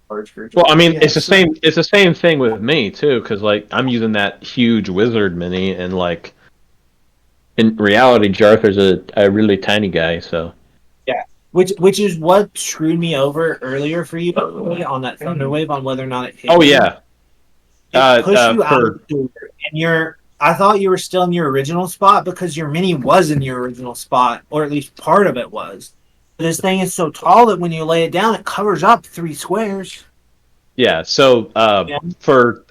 large creature. Well, I mean, Yeah, it's the so- same. It's the same thing with me too, because like I'm using that huge wizard mini, and like in reality, Jarther's a really tiny guy. So Which is what screwed me over earlier for you on that thunder wave on whether or not it hit. oh you. yeah, It pushed you out for of the door, and I thought you were still in your original spot because your mini was in your original spot, or at least part of it was. But this thing is so tall that when you lay it down, it covers up 3 squares. yeah. So Yeah. for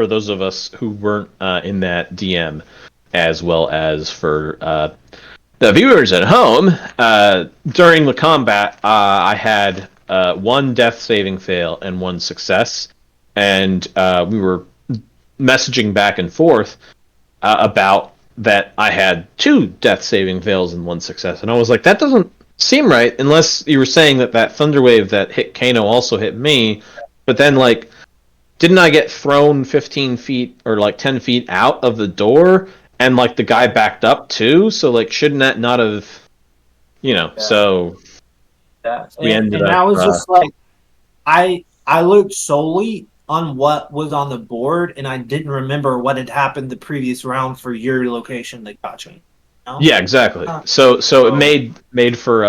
those of us who weren't in that DM, as well as for the viewers at home, during the combat, I had 1 death saving fail and 1 success, and we were messaging back and forth about that I had 2 death saving fails and 1 success, and I was like, that doesn't seem right unless you were saying that thunder wave that hit Kano also hit me, but then like, didn't I get thrown 15 feet or like 10 feet out of the door, and like the guy backed up too? So like, shouldn't that not have, So we ended and up. I was just like, I looked solely on what was on the board, and I didn't remember what had happened the previous round for your location that got you. Yeah, exactly. So it made for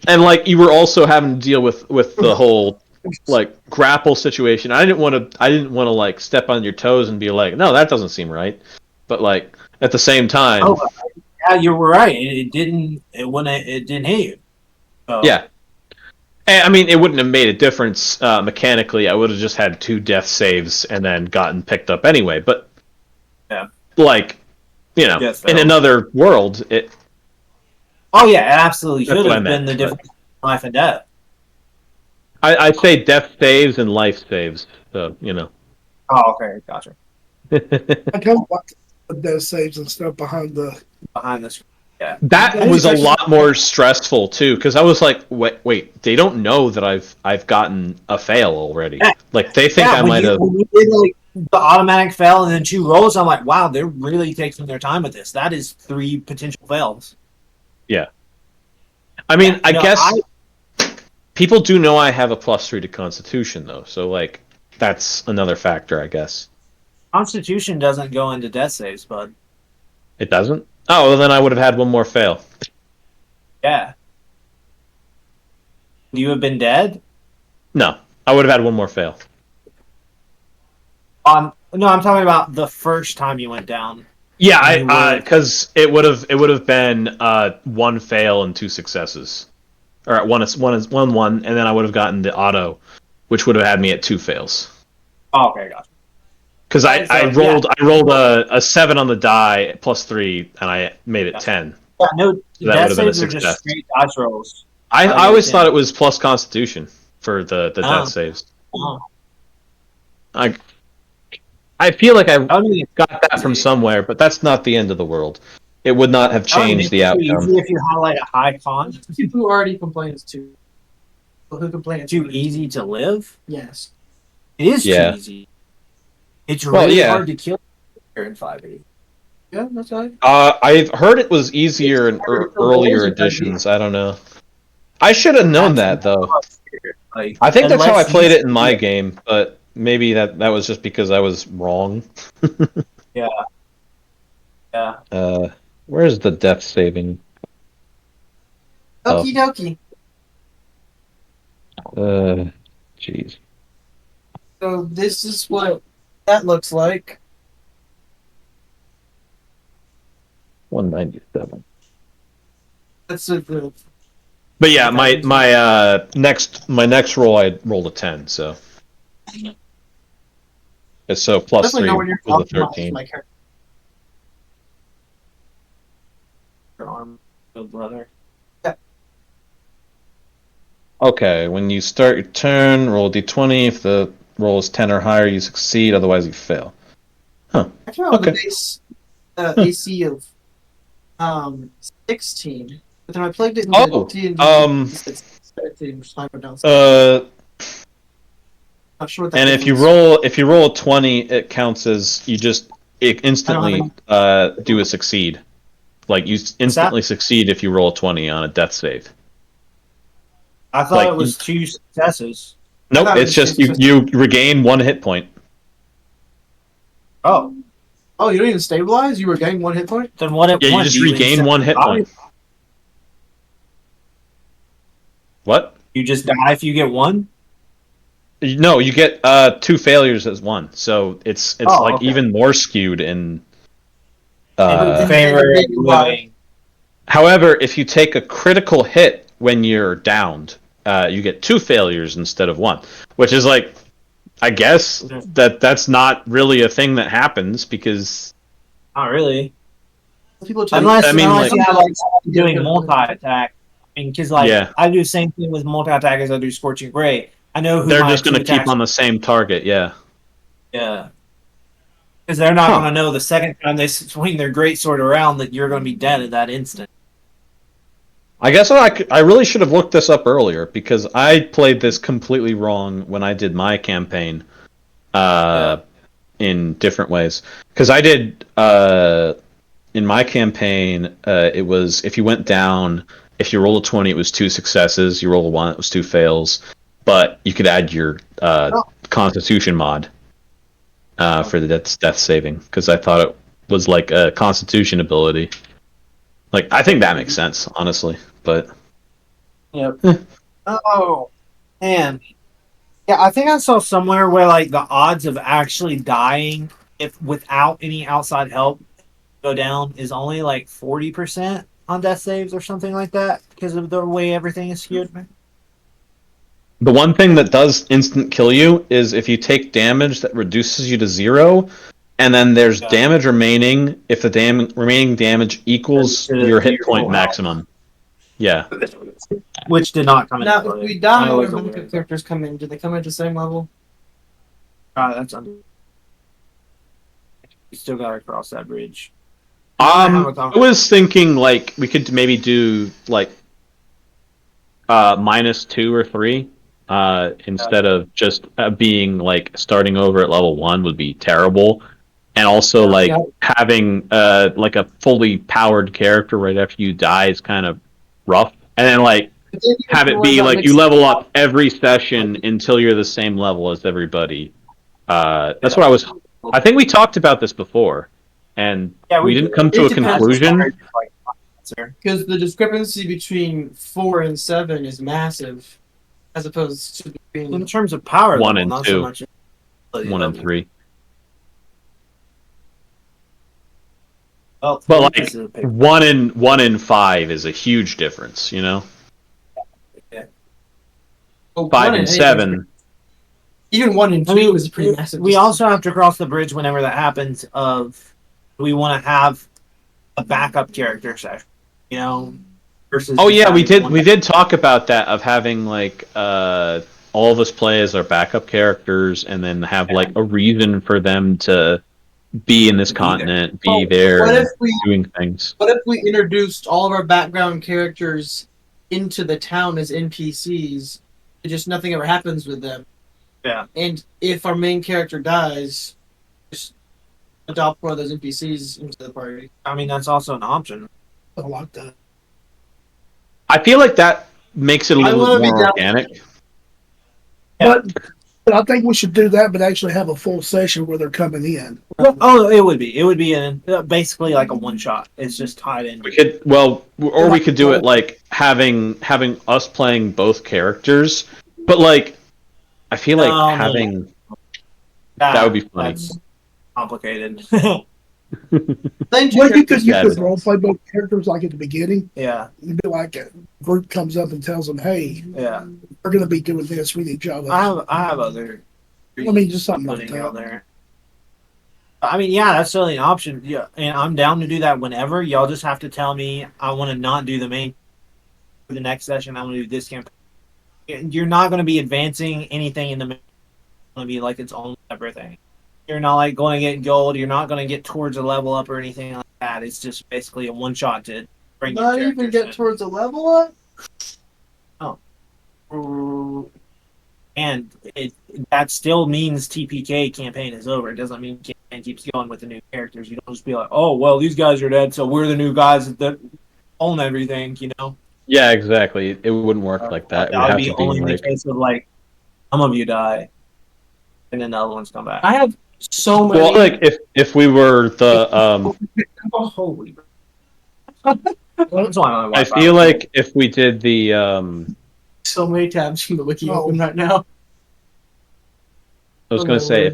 and like you were also having to deal with the whole like grapple situation. I didn't want to like step on your toes and be like, no, that doesn't seem right. But like at the same time, Yeah, you were right. It didn't hit you. So, yeah. And, I mean, it wouldn't have made a difference mechanically. I would have just had 2 death saves and then gotten picked up anyway. But Yeah. like, Yes, in another world, it. Oh yeah, it absolutely That's should what I have been meant, the but- difference between life and death. I say death saves and life saves. So Oh, okay, gotcha. I come watch the death saves and stuff behind the. Behind the screen. Yeah. That was a lot more stressful too, because I was like, wait, they don't know that I've gotten a fail already. Yeah. Like they think I might have. When you did like the automatic fail and then 2 rolls, I'm like, wow, they're really taking their time with this. That is 3 potential fails. I mean, I No, guess people do know I have a +3 to Constitution though, so like that's another factor, I guess. Constitution doesn't go into death saves, bud. It doesn't. Oh, well, then I would have had 1 more fail. Yeah. Would you have been dead? No, I would have had 1 more fail. No, I'm talking about the first time you went down. Yeah, You would. because it would have been 1 fail and 2 successes, or one, and then I would have gotten the auto, which would have had me at 2 fails. Oh, okay, gotcha. Because I So, rolled a 7 on the die +3, and I made it 10. Yeah, no, That death would have been a saves are just success. straight dice rolls. I Oh, always yeah. thought it was plus Constitution for the Oh. death saves. Oh. I feel like I I mean, got that from somewhere, but that's not the end of the world. It would not have changed the outcome. Easy if you highlight a high con. people who already complain it's too. People who complain it's Too easy to live. Yes. It is Yeah. too easy. It's Well, really yeah. hard to kill here in 5e. Yeah, that's right. I've heard it was easier in earlier editions. I don't know. I should have known that though. Like, I think that's how I unless played you- it in my game, but maybe that was just because I was wrong. Yeah. Where's the death saving? Oh. Okie dokie. Jeez. So this is what that looks like. 197. That's a good. But yeah, my next roll I rolled a 10, so it's so plus Definitely 3 know when you're was a optimizing 13. my character. arm, brother. Okay, when you start your turn, roll a d20. If the roll is 10 or higher, you succeed. Otherwise, you fail. I came out with Okay. a base AC of 16, but then I plugged it into Oh, D&D. It's 17, which is fine, but no, it's not sure what that and is. if you roll a 20, it counts as it instantly do a succeed. Like you instantly succeed if you roll a 20 on a death save. I thought Like, it was 2 successes. Nope, thought it it's was just you regain 1 hit point. Oh, Oh, you don't even stabilize? You were getting 1 hit point? then what? Yeah, you just regain 1 hit point. What? You just die if you get 1. No, you get 2 failures as 1, so it's like okay. even more skewed in. In favor of living. However, if you take a critical hit when you're downed, you get 2 failures instead of 1, which is like, I guess that's not really a thing that happens because. Not really. People tell Unless I mean, like- you have like someone doing multi-attack. I mean, because like Yeah. I do the same thing with multi-attack as I do Scorching Ray. I know who They're my just going to 2 keep attacks- on the same target, yeah. Yeah. Because they're not Huh. going to know the second time they swing their greatsword around that you're going to be dead at that instant. I guess I really should have looked this up earlier because I played this completely wrong when I did my campaign in different ways. Because I did, in my campaign, it was if you went down, if you rolled a 20, it was 2 successes. You rolled a 1, it was 2 fails. But you could add your Constitution mod for the death saving because I thought it was like a Constitution ability. Like, I think that makes sense, honestly. But Yep. Oh, man. Yeah, I think I saw somewhere where like the odds of actually dying if without any outside help go down is only like 40% on death saves or something like that because of the way everything is skewed. the one thing that does instant kill you is if you take damage that reduces you to 0, and then there's damage remaining if the remaining damage equals your hit point maximum. Yeah. Which did not come in. Now, if we I die, was when aware. the characters come in, do they come in at the same level? That's under. You still gotta cross that bridge. I was thinking like we could maybe do like -2 or 3 instead of just being like starting over at level 1 would be terrible, and also like having like a fully powered character right after you die is kind of rough, and then like have it be like you level up every session until you're the same level as everybody. That's what I think we talked about this before, and we didn't come to a conclusion. Because the discrepancy between 4 and 7 is massive, as opposed to being In terms of power, 1 level, and not 2. so much. 1 and 3. Well, But like 1 in 5 is a huge difference, you know. 5 and 7. Even 1 and 2 is pretty massive. We also have to cross the bridge whenever that happens. Of we want to have a backup character session, you know. Versus Oh yeah, we just did. having We one- did talk about that of having like all of us play as our backup characters, and then have like a reason for them to be in this continent, be there, What and if we doing things. What if we introduced all of our background characters into the town as NPCs, and just nothing ever happens with them? Yeah. And if our main character dies, just adopt one of those NPCs into the party. I mean, that's also an option. I like that. I feel like that makes it a I little wanna bit be more down- organic. But I think we should do that, but actually have a full session where they're coming in. Oh, it would be. It would be basically like a one shot. It's just tied in. We could or we could do it like having us playing both characters, but like I feel like No. having that would be funny. That's complicated. Then Well, you could Yeah. role play both characters like at the beginning. yeah, You'd be like a group comes up and tells them, "Hey, yeah. we're going to be doing this. We need y'all." I have other. I mean, just something like putting out that. there. I mean, yeah, that's certainly an option. Yeah, and I'm down to do that whenever. Y'all just have to tell me I want to not do the main for the next session. I want to do this campaign. You're not going to be advancing anything in the main. It's going to be like its own separate thing. You're not like going to get gold. You're not going to get towards a level up or anything like that. It's just basically a one shot to bring. Not your even characters get towards a level up. in. And that still means TPK campaign is over. It doesn't mean campaign keeps going with the new characters. You don't just be like, oh well, these guys are dead, so we're the new guys that own everything. You know. Yeah, exactly. It wouldn't work like that. It would That would have be to be only in the like case of like some of you die, and then the other ones come back. I have so many. well, like if we were the Oh, holy. That's why I'm I feel like if we did the so many tabs from the wiki Oh. open right now. I was Oh, gonna my say word.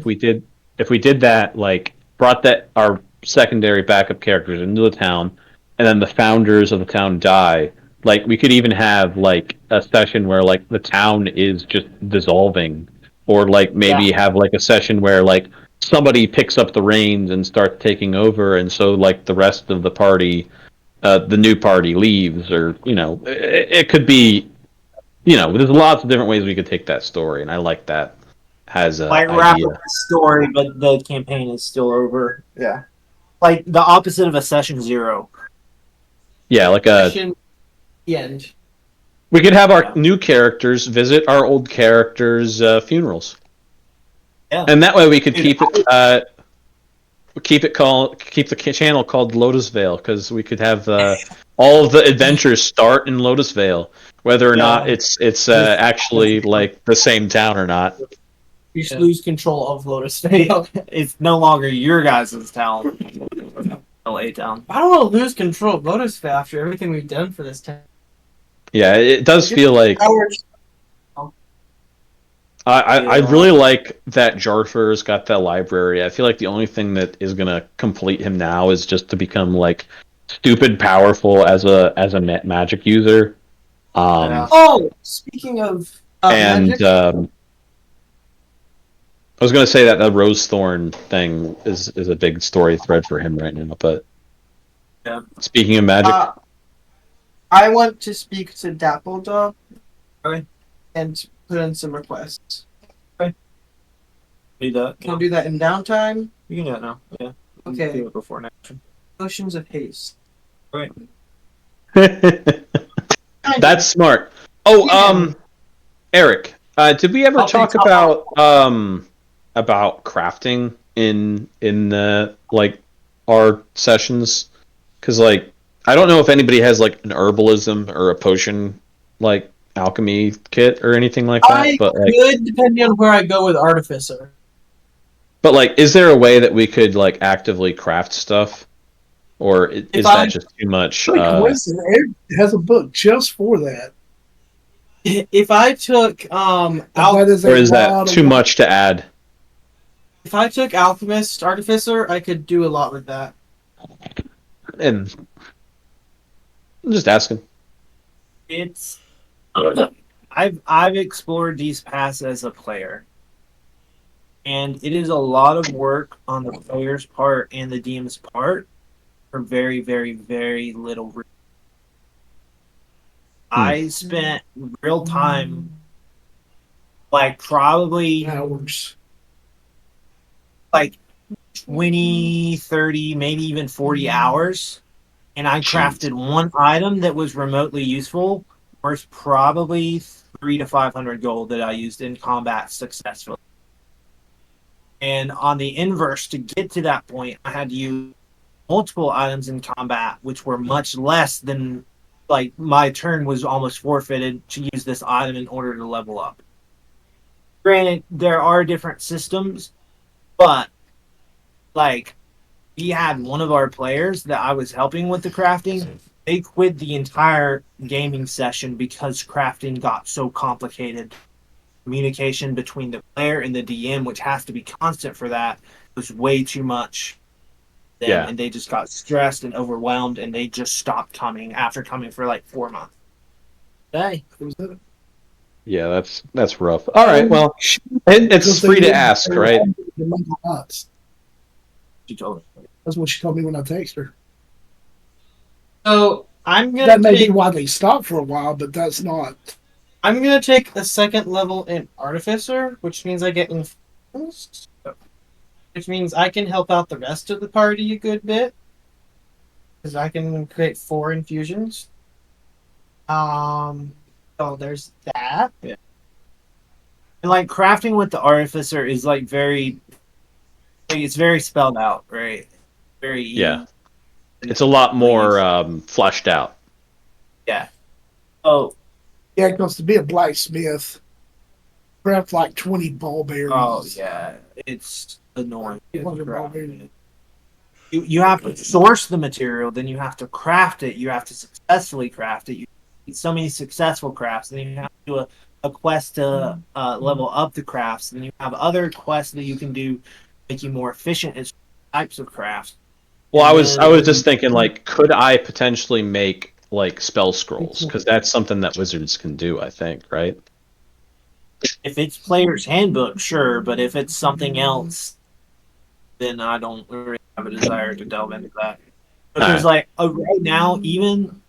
if we did that, like brought that our secondary backup characters into the town, and then the founders of the town die, like we could even have like a session where like the town is just dissolving, or like maybe have like a session where like somebody picks up the reins and starts taking over, and so like the rest of the party, the new party leaves, or it could be, there's lots of different ways we could take that story, and I like that as a might wrap idea. up the story, but the campaign is still over. Yeah, like the opposite of a session 0. Yeah, like a Session, the end. we could have our new characters visit our old characters' funerals, Yeah. and that way we could keep the channel called Lotus Vale, because we could have all of the adventures start in Lotus Vale, whether or not it's actually like the same town or not. You just lose control of Lotus Vale. It's no longer your guys' town. LA town. I don't want to lose control of Lotus Vale after everything we've done for this town. Yeah, it does feel like Hours. I really like that Jarfer's got that library. I feel like the only thing that is gonna complete him now is just to become like stupid powerful as a magic user. Oh, speaking of And magic, I was gonna say that the Rose Thorn thing is a big story thread for him right now. But Yeah. speaking of magic, I want to speak to Dappledog Okay. and put in some requests. Do that. Can I do that in downtime? You can do it now. Yeah. Okay. Do it before next. Potions of haste. that's smart. Oh, Eric, did we ever talk about crafting in the like our sessions? Because like I don't know if anybody has like an herbalism or a potion like alchemy kit or anything like that. I but like, could, depending on where I go with Artificer. but like, is there a way that we could like actively craft stuff, or is that just too much? It has a book just for that. If I took That is a or is lot that of too work. much to add? if I took Alchemist Artificer, I could do a lot with that. And I'm just asking. It's I've explored these paths as a player, and it is a lot of work on the player's part and the DM's part for very, very, very little. I spent real time, like probably Hours. like 20, 30, maybe even 40 hours, and I crafted one item that was remotely useful, worth probably 300 to 500 gold that I used in combat successfully. And on the inverse, to get to that point, I had to use multiple items in combat, which were much less than, like, my turn was almost forfeited to use this item in order to level up. granted, there are different systems, but like we had one of our players that I was helping with the crafting. They quit the entire gaming session because crafting got so complicated. Communication between the player and the DM, which has to be constant for that, was way too much. Them, Yeah. and they just got stressed and overwhelmed, and they just stopped coming after coming for like 4 months. Hey, Yeah, that's rough. All right, well, it's free to ask, right? she told me. That's what she told me when I texted her. So I'm gonna That may be take, why they stopped for a while, but that's not. I'm gonna take a second level in Artificer, which means I get infused, which means I can help out the rest of the party a good bit, because I can create 4 infusions. So there's that. And like crafting with the artificer is like it's very spelled out, right? Very Yeah. It's a lot more fleshed out. Yeah. Oh, Yeah, because to be a blacksmith, craft like 20 ball bearings. oh yeah, it's annoying. 100 ball bearings. You have to source the material, then you have to craft it. You have to successfully craft it. You need so many successful crafts, then you have to do a quest to level up the crafts. Then you have other quests that you can do, make you more efficient at types of crafts. Well, And I was then- just thinking, like, could I potentially make like spell scrolls? Because that's something that wizards can do, I think, right? If it's player's handbook, sure, but if it's something else, then I don't really have a desire to delve into that. Because like right now, even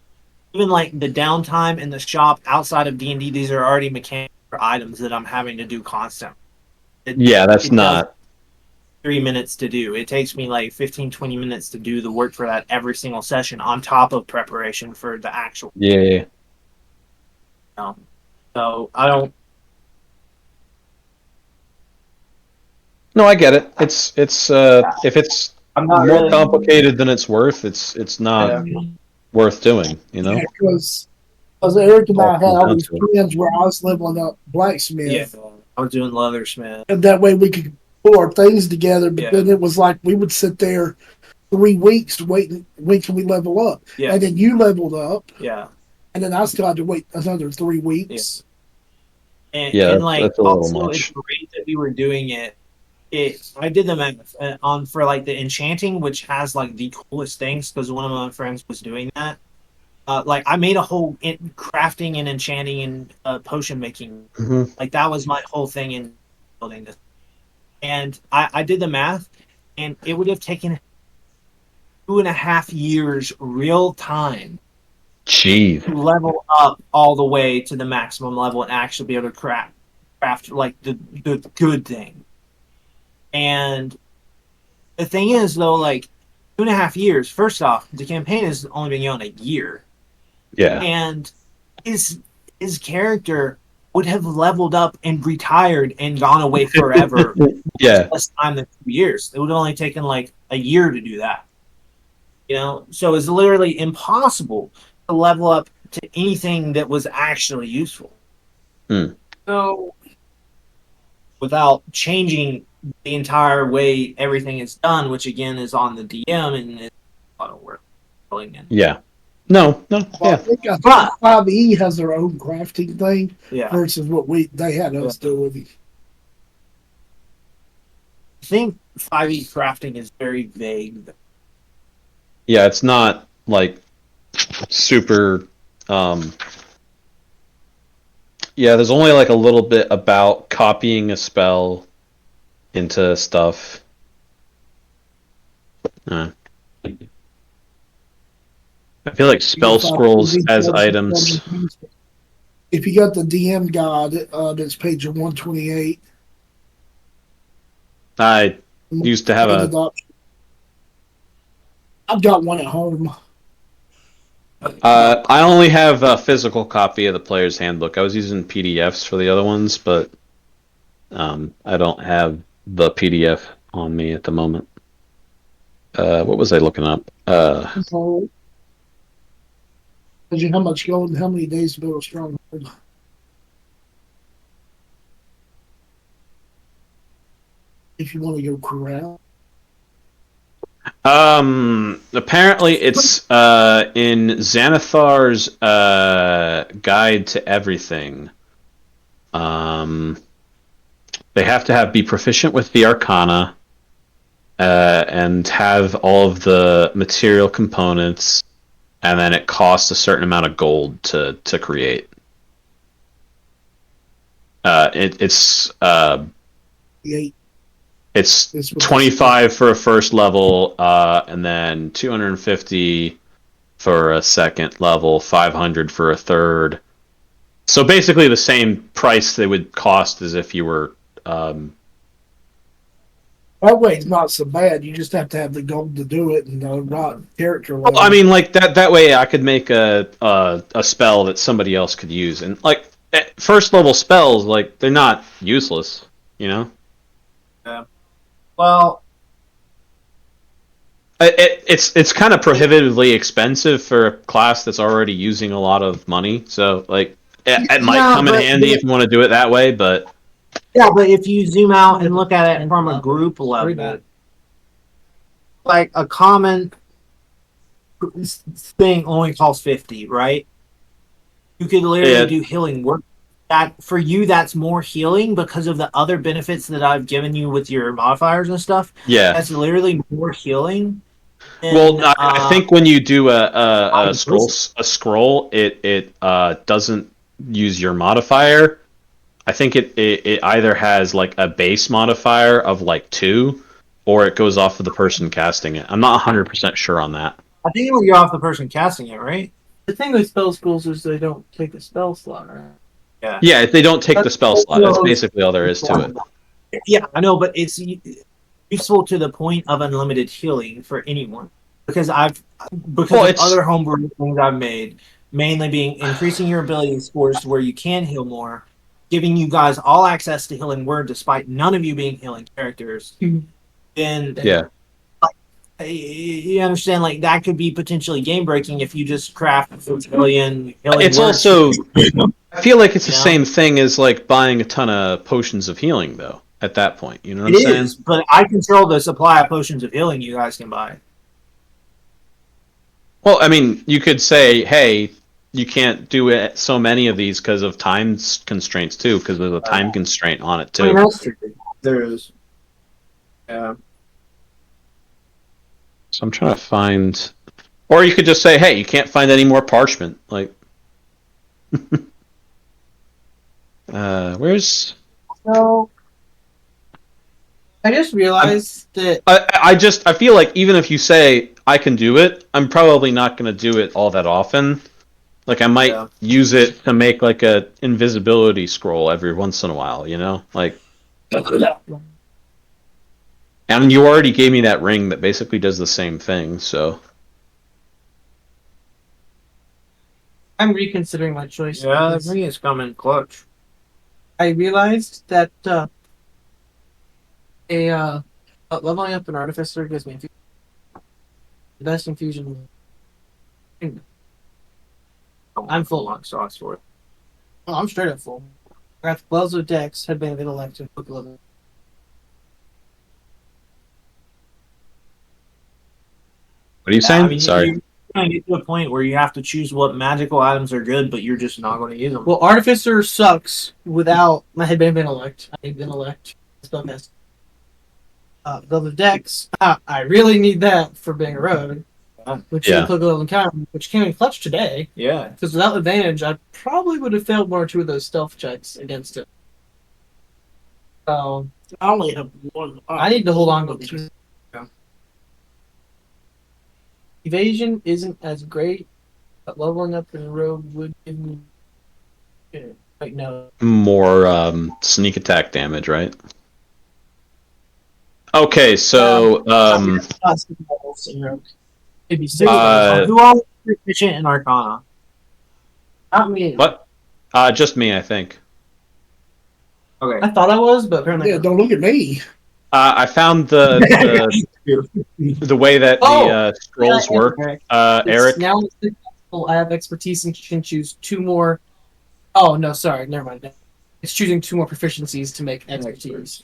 like the downtime in the shop outside of D&D, these are already mechanical items that I'm having to do constantly. Yeah, that's it not. 3 minutes to do. It takes me like 15-20 minutes to do the work for that every single session on top of preparation for the actual. Yeah. So I don't. No, I get it. It's if it's I'm not more really. complicated than it's worth, it's not worth doing, you know? Yeah, because Eric and I had all these Down to plans where I was leveling up blacksmith, Yeah, I was doing leathersmith. and that way we could pull our things together. But Yeah. then it was like we would sit there 3 weeks waiting till we level up, Yeah, and then you leveled up, yeah. and then I still had to wait another 3 weeks. And, Yeah, and like that's a little also much. it's great that we were doing it. I did the math on for like the enchanting, which has like the coolest things because one of my friends was doing that. Like I made a whole crafting and enchanting and potion making. Mhm. Like that was my whole thing in building this. And I did the math, and it would have taken 2.5 years real time Jeez. to level up all the way to the maximum level and actually be able to craft like the good thing. And the thing is, though, like 2.5 years. First off, the campaign has only been going a year, Yeah. and his character would have leveled up and retired and gone away forever. Yeah. Less time than 2 years. It would have only taken like a year to do that. You know, so it's literally impossible to level up to anything that was actually useful. So, without changing the entire way everything is done, which again is on the DM and it's a lot of work. Yeah. No. Well, Yeah. I think 5E has their own crafting thing Yeah. versus what they had us doing. I think 5e crafting is very vague. Yeah, it's not like super yeah, there's only like a little bit about copying a spell into stuff. I feel like spell scrolls as items. If you got the DM guide, that's page 128. I used to have a I've got one at home. I only have a physical copy of the player's handbook. I was using PDFs for the other ones, but I don't have the PDF on me at the moment. What was I looking up? So, tells you how much gold and how many days to build a stronghold. if you want to go corral. Apparently it's in Xanathar's Guide to Everything. They have to be proficient with the Arcana, and have all of the material components, and then it costs a certain amount of gold to create. It's The It's This was 25 for a first level, and then 250 for a second level, 500 for a third. So basically the same price they would cost as if you were. that way it's not so bad. You just have to have the gold to do it and not character. Well, I mean, like that way I could make a spell that somebody else could use, and like first level spells, like they're not useless, you know. Well, It's kind of prohibitively expensive for a class that's already using a lot of money. So like it might Yeah, come in but- handy if you want to do it that way. But yeah, but if you zoom out and look at it from a group level, like a common thing only costs 50, right? You could literally Yeah. do healing work. That for you, that's more healing because of the other benefits that I've given you with your modifiers and stuff. yeah, That's literally more healing. than, well, I think when you do a poison. scroll, it doesn't use your modifier. I think it either has like a base modifier of like 2, or it goes off of the person casting it. I'm not 100% sure on that. I think it will get off the person casting it, right? The thing with spell schools is they don't take a spell slot, right? Yeah, if they don't take the spell slot, that's basically all there is to it. Yeah, I know, but it's useful to the point of unlimited healing for anyone because Well, of it's- other homebrew things I've made, mainly being increasing your ability scores to where you can heal more, giving you guys all access to healing word despite none of you being healing characters. Then Yeah. you understand, like that could be potentially game breaking if you just craft a million healing It's words. also, I feel like it's the You know? same thing as like buying a ton of potions of healing, though. At that point, you know what It I'm saying? is, but I control the supply of potions of healing you guys can buy. Well, I mean, you could say, hey, you can't do it so many of these because of time constraints too, because there's a time constraint on it I mean, too. that's true. There is. Yeah. So I'm trying to find, or you could just say, hey, you can't find any more parchment. Like, where's? So I just realized that I feel like even if you say I can do it, I'm probably not going to do it all that often. Like I might Yeah. use it to make like a invisibility scroll every once in a while, you know? Like, and you already gave me that ring that basically does the same thing, so I'm reconsidering my choice. Yeah, because the ring is coming clutch. I realized that leveling up an artificer gives me the best infusion. I'm full on sauce for it. Oh, I'm straight up full. I got Wells of Dex, Headband of Intellect, and Book 11. what are you saying? I mean, Sorry. you're going to get to a point where you have to choose what magical items are good, but you're just not going to use them. Well, Artificer sucks without my Headband of Intellect. I need Intellect. Spellcast. Glove of Dex. I really need that for being a rogue. Which Yeah. is a level encounter, which came in clutch today. Yeah. Because without advantage, I probably would have failed one or two of those stealth checks against it. So I only have one. I need to hold on to these. Evasion isn't as great, but leveling up in rogue would give me. Wait, no. More sneak attack damage, right? Okay, so In rogue. It'd be six. Who all is proficient in Arcana? Not me. what? Just me, I think. Okay. I thought I was, but apparently. Yeah, don't look at me. I found the way that Oh! the scrolls work. Eric. Eric. Now it's successful. I have expertise and can choose 2 more. Oh no, sorry, never mind. It's choosing 2 more proficiencies to make expertise.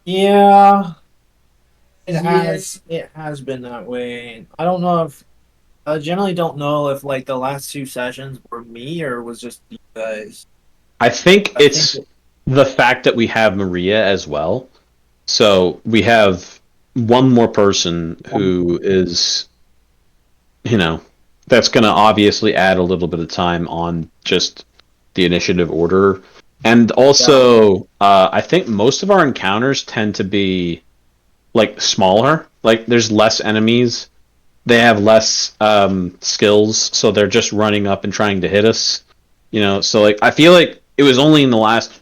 Yeah, it Yeah. has. It has been that way. I don't know if I generally don't know if like the last two sessions were me or was just you guys. I think I think it's the fact that we have Maria as well. So we have one more person who is, you know, that's going to obviously add a little bit of time on just the initiative order. And also, I think most of our encounters tend to be like smaller. Like there's less enemies. They have less skills, so they're just running up and trying to hit us. So like I feel like it was only in the last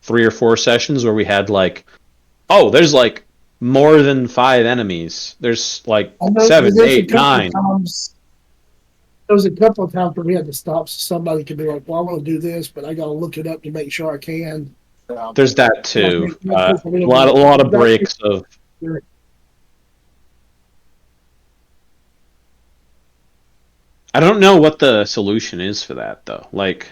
3 or 4 sessions where we had like, oh, there's like more than 5 enemies. There's like I know seven, there's a eight, couple of nine. times. There was a couple of times where we had to stop so somebody could be like, "Well, I want to do this, but I got to look it up to make sure I can." There's that And I too. think that A takes a little lot, bit a lot of that breaks of. takes- I don't know what the solution is for that though. Like,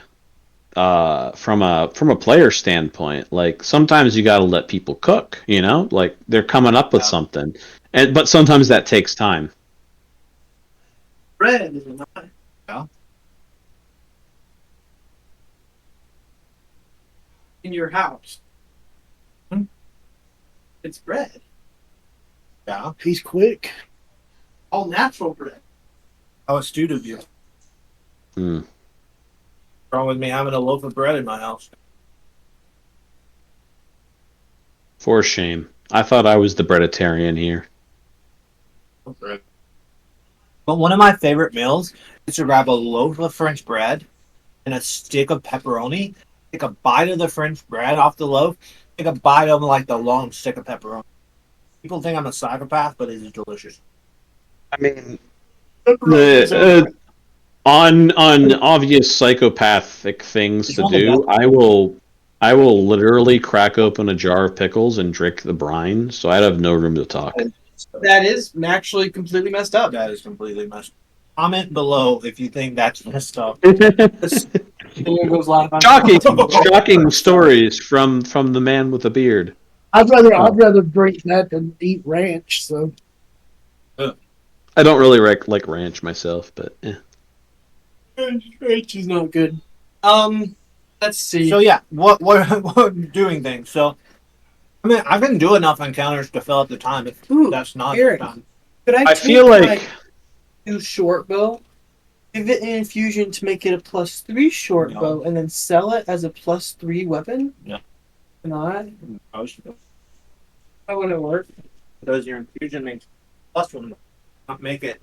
from a player standpoint, like sometimes you got to let people cook. Like they're coming up with something, but sometimes that takes time. Bread is not. Yeah. In your house. It's bread. Yeah. He's quick. All natural bread. How astute of you. Hmm. Wrong with me having a loaf of bread in my house. For shame. I thought I was the breaditarian here. But one of my favorite meals is to grab a loaf of French bread and a stick of pepperoni. Take a bite of the French bread off the loaf. Take a bite of like the long stick of pepperoni. People think I'm a psychopath, but it is delicious. I mean, on obvious psychopathic things It's to one of the do, best. I will literally crack open a jar of pickles and drink the brine, so I'd have no room to talk. That is actually completely messed up. That is completely messed up. Comment below if you think that's messed up. There goes live on- Shocking stories from the man with the beard. I'd rather drink that than eat ranch. So I don't really like ranch myself, but Ranch is not good. Let's see. So yeah, what we're doing things. So I mean, I can do enough encounters to fill up the time. If Ooh, that's not Eric. done. Could I take feel my like new short bow, give it an infusion to make it a +3 short No. bow, and then sell it as a +3 weapon? No. Not? How would it work? Because your infusion makes +1, not make it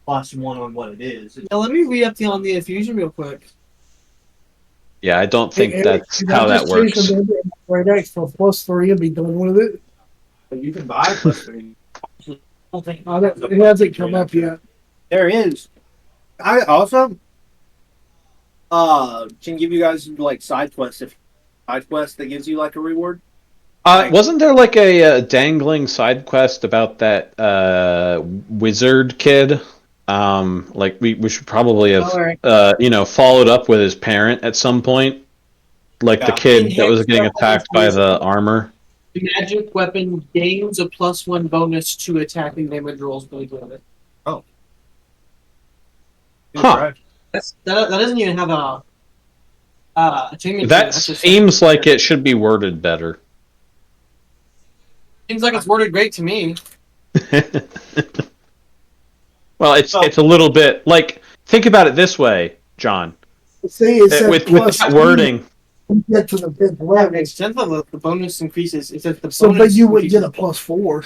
+1 on what it is. Now let me read up on the infusion real quick. yeah, I don't think Hey, that's Eric, how I that just changed works. the number right next for +3 and be done with it. But you can buy +3. I don't think It hasn't come up yet. There is. I also can give you guys like side quests if side quest that gives you like a reward. Wasn't there like a dangling side quest about that wizard kid? Like we should probably have Alright. Followed up with his parent at some point, like the Yeah. kid that was getting attacked by the armor. The magic weapon gains a +1 bonus to attacking damage rolls with it. Huh. That doesn't even have a attainment. That seems like it should be worded better. Seems like it's worded great to me. Well, it's a little bit like, think about it this way, John. See, it says With that +2 wording, when you get to the 5th Yeah, level. makes sense that the bonus increases. It says the So, bonus but you would get a increases. +4.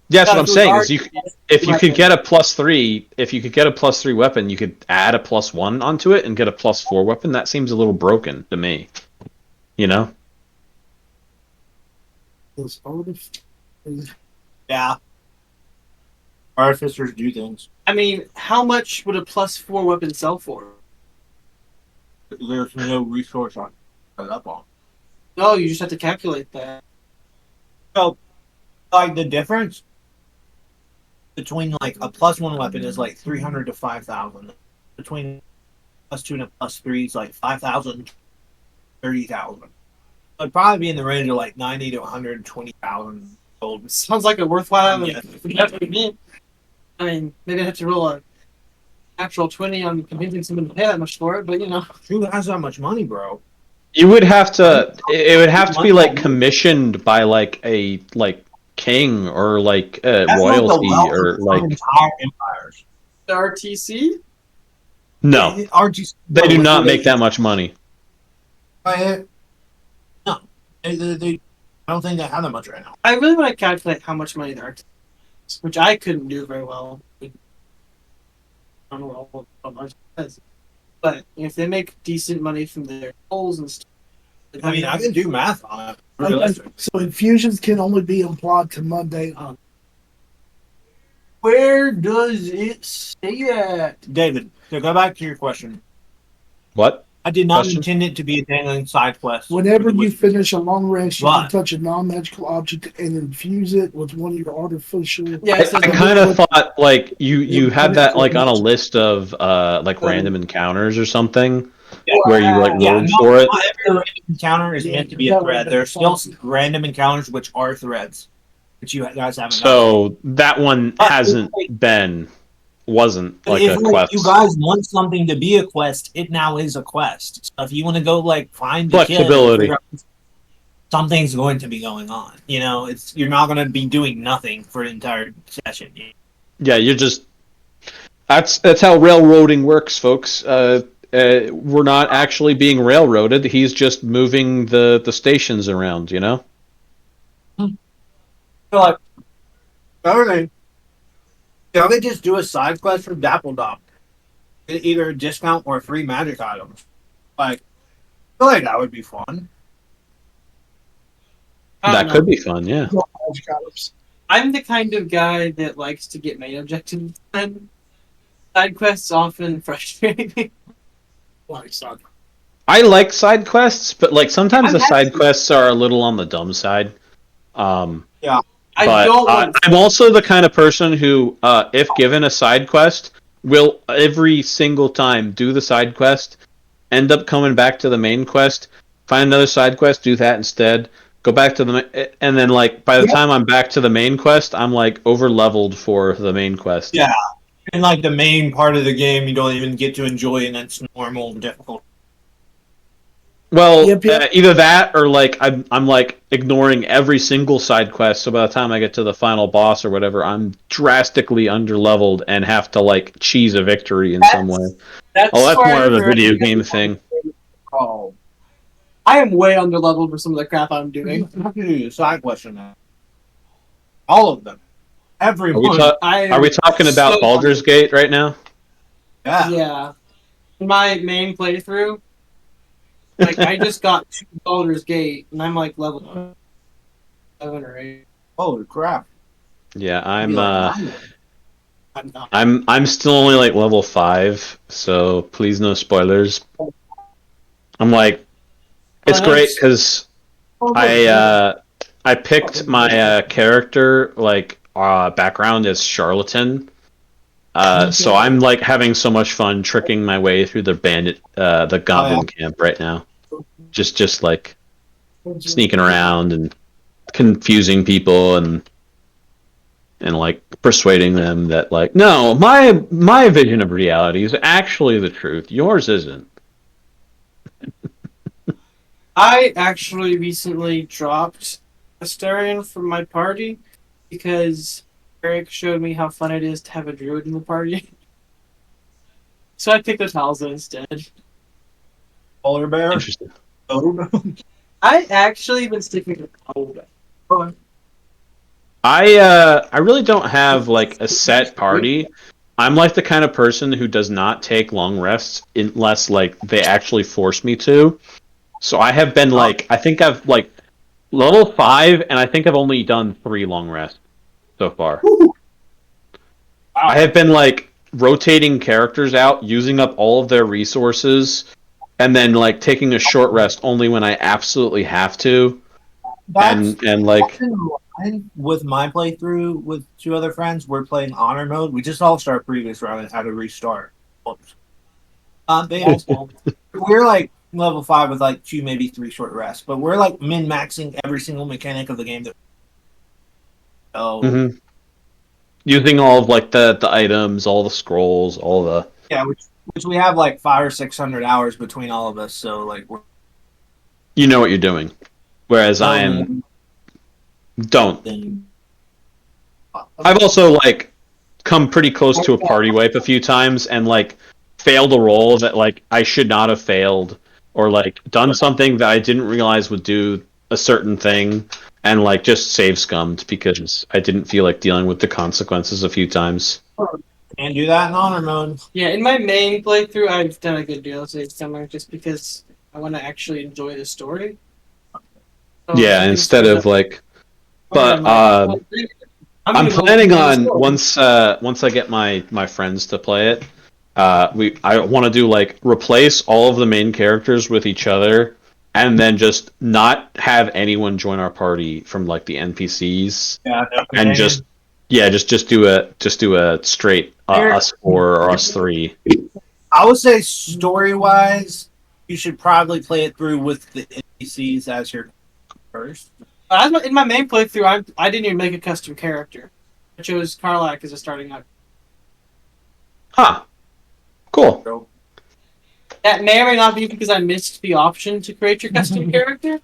that's what I'm so saying. it's Is if you could get a +3, if you could get a +3 weapon, you could add a +1 onto it and get a +4 weapon. That seems a little broken to me. You know? It's all the- Yeah. Artificers do things. I mean, how much would a +4 weapon sell for? There's no resource on it up on. No, you just have to calculate that. So, like the difference between like a +1 weapon is like 300 to 5,000. Between +2 and a +3 is like 5,000, 30,000. It'd probably be in the range of like 90 to 120,000 gold. Sounds like a worthwhile Yeah. investment. I mean, maybe I have to roll a natural 20 on convincing someone to pay that much for it, but Who has that much money, bro? You would have to. It would have to be like commissioned by like a king or like That's like the royalty wealth or of some like entire empires. the RTC? no. RGC, They do not make that. that much money. No, they. I don't think they have that much right now. I really want to calculate how much money the RTC is, which I couldn't do very well. I don't know how much it is. But if they make decent money from their tolls and stuff. I mean, I can do math on it. Okay, Realistic. so infusions can only be applied to mundane on. Where does it say that? David, to go back to your question, What? I did not Question? intend it to be a dangling side quest. Whenever It you was- finish a long rest, you can What? touch a non-magical object and infuse it with one of your artificial. Yeah, I, it says I that. kind of thought like you had that like on a Yeah. list of like random encounters or something Yeah. where you like Yeah, rolled no, for it. not every random encounter is meant to be a thread. There are still random encounters which are threads, which you guys haven't. So that one But wasn't like if a quest. you guys want something to be a quest, it now is a quest. So if you want to go like find the kid, Flexibility. something's going to be going on. You're not going to be doing nothing for an entire session. Yeah, you're just that's how railroading works, folks. We're not actually being railroaded. He's just moving the stations around. So like, okay, yeah, they just do a side quest for Dappledop, either a discount or free magic items. Like, I feel like that would be fun. I don't That know. could be fun. Yeah. I'm the kind of guy that likes to get main objectives done. Side quests often frustrate me. I like side quests, but like sometimes I'm the side happy- quests are a little on the dumb side. I But don't want. I'm also the kind of person who, if given a side quest, will every single time do the side quest, end up coming back to the main quest, find another side quest, do that instead, go back to and then like by the time I'm back to the main quest, I'm like over leveled for the main quest. Yeah. And like the main part of the game, you don't even get to enjoy in its normal difficulty. Well, Yep. either that or like I'm like ignoring every single side quest. So by the time I get to the final boss or whatever, I'm drastically underleveled and have to like cheese a victory in some way. That's Oh, that's where more of a you're- video game thing. Oh, I am way underleveled for some of the crap I'm doing. you have to do the side question now. All of them. Everyone. Are we talking about so- Baldur's Gate right now? Yeah. Yeah. My main playthrough, like I just got to Baldur's Gate and I'm like level 7 or 8. Holy crap. Yeah, I'd be like, I'm not. I'm still only like level 5, so please no spoilers. I'm like, it's great because I picked my character like background as charlatan. So I'm like having so much fun tricking my way through the goblin camp right now. Just like sneaking around and confusing people and like persuading them that like no, my vision of reality is actually the truth. Yours isn't. I actually recently dropped Astarion from my party because Eric showed me how fun it is to have a druid in the party. So I picked a Talza instead. Polar bear. Interesting. I actually been sticking to Talza. I really don't have like a set party. I'm like the kind of person who does not take long rests unless like they actually force me to. So I have been like I think I've like level 5 and I think I've only done 3 long rests so far. I have been like rotating characters out, using up all of their resources, and then like taking a short rest only when I absolutely have to. That's And like in line with my playthrough with 2 other friends. We're playing honor mode. We just all start previous round and had to restart. They asked we're like level 5 with like 2, maybe 3 short rests. But we're like min maxing every single mechanic of the game. Mhm. Using all of like the items, all the scrolls, all the Yeah, which we have like 500 or 600 hours between all of us. So like we're you know what you're doing. Whereas I am don't. then I've also like come pretty close to a party wipe a few times and like failed a roll that like I should not have failed, or like done something that I didn't realize would do a certain thing, and like just save scummed because I didn't feel like dealing with the consequences a few times. can't do that in honor mode. Yeah, in my main playthrough, I've done a good deal of Save Summer just because I want to actually enjoy the story. So Yeah, I think instead there's of a- like, I'm but gonna go planning play the on story. once I get my friends to play it, I want to do like replace all of the main characters with each other, and then just not have anyone join our party from like the NPCs, Yeah, and just do a straight us four or us three. I would say story wise, you should probably play it through with the NPCs as your first. In my main playthrough, I didn't even make a custom character. I chose Karlak as a starting up. Huh. Cool. That may or may not be because I missed the option to create your custom character.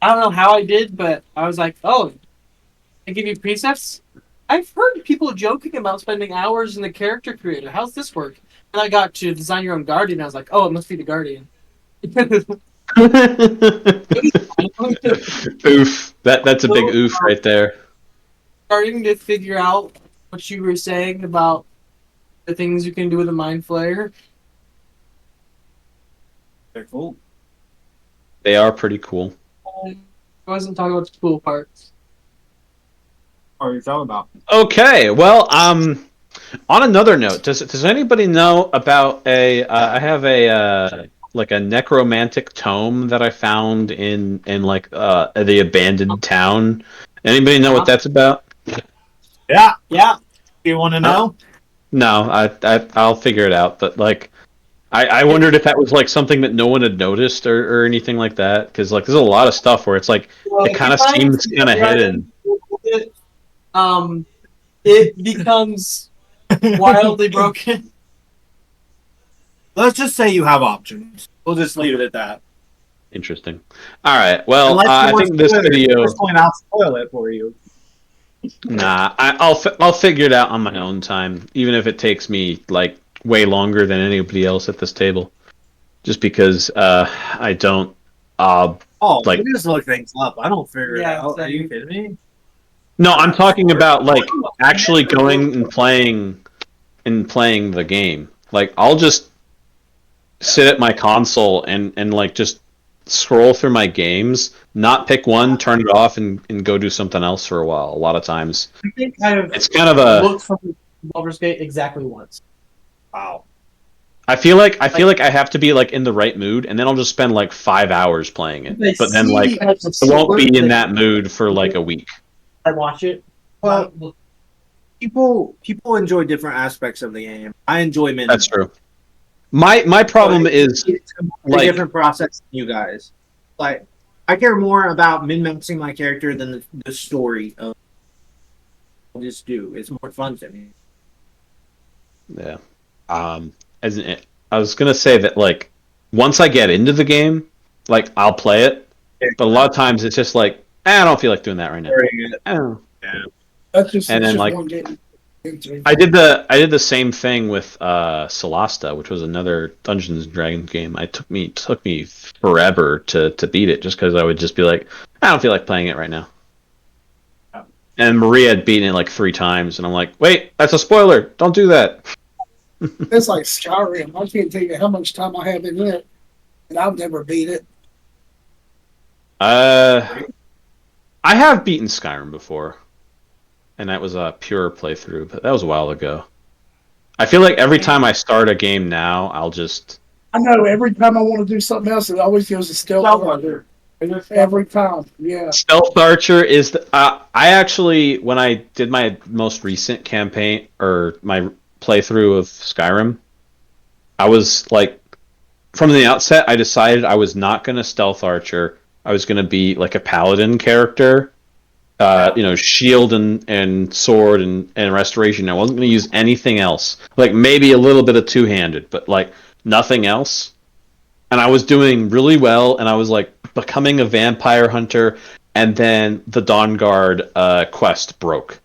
I don't know how I did, but I was like, oh, they give you presets? I've heard people joking about spending hours in the character creator. How's this work? And I got to design your own guardian. I was like, oh, it must be the guardian. Oof. That's a big oof right there. Starting to figure out what you were saying about the things you can do with a mind flayer. They're cool. They are pretty cool. I wasn't talking about the cool parts. What are you talking about? Okay, well, on another note, does anybody know about I have a like a necromantic tome that I found in like the abandoned town. Anybody know what that's about? Yeah. You want to know? No, I'll figure it out. But like, I wondered if that was like something that no one had noticed or anything like that. Because like, there's a lot of stuff where it's like it kind of seems kind of hidden. It becomes wildly broken. Let's just say you have options. We'll just leave it at that. Interesting. All right. Well, Unless you I want think this spoilers, video. at this point, I'll spoil it for you. Nah, I'll figure it out on my own time, even if it takes me like way longer than anybody else at this table. Just because I don't Oh, like. you just look things up. I don't figure it Yeah, out. Are you same. kidding me? No, I'm talking about like actually going and playing the game. Like I'll just sit at my console and like just scroll through my games, not pick one, turn it off, and go do something else for a while. A lot of times, I think I've it's kind of a. looked for Baldur's Gate exactly once. Wow. I feel like I have to be like in the right mood, and then I'll just spend like 5 hours playing it. But then like I won't be in that mood for like a week. I watch it. Well, people enjoy different aspects of the game. I enjoy min. That's true. My problem is It's a like- different process than you guys. Like, I care more about min-maxing my character than the story of. I'll just do. It's more fun to me. yeah. I was gonna say that like once I get into the game, like I'll play it, but a lot of times it's just like I don't feel like doing that right now. Oh. That's just, And it's then, just like, one game. I did the same thing with Solasta, which was another Dungeons and Dragons game. It took me forever to beat it just because I would just be like, I don't feel like playing it right now. And Maria had beaten it like 3 times, and I'm like, wait, that's a spoiler. Don't do that. It's like Skyrim. I can't tell you how much time I have in it, and I've never beat it. I have beaten Skyrim before, and that was a pure playthrough, but that was a while ago. I feel like every time I start a game now, I'll just. I know every time I want to do something else, it always goes to stealth. Every time, yeah. Stealth Archer is I actually, when I did my most recent campaign or my playthrough of Skyrim, I was like from the outset, I decided I was not going to stealth archer. I was going to be like a paladin character. Shield and sword and restoration. I wasn't going to use anything else. Like maybe a little bit of two-handed, but like nothing else. And I was doing really well, and I was like becoming a vampire hunter, and then the Dawn Guard quest broke.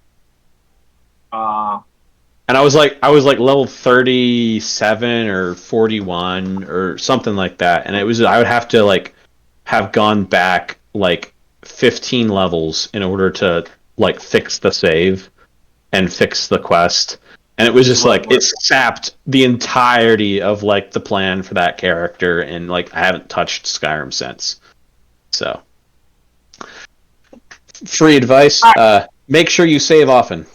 And I was like level 37 or 41 or something like that, and I would have to like have gone back like 15 levels in order to like fix the save and fix the quest. And it was just like it sapped the entirety of like the plan for that character, and like I haven't touched Skyrim since. So free advice, make sure you save often.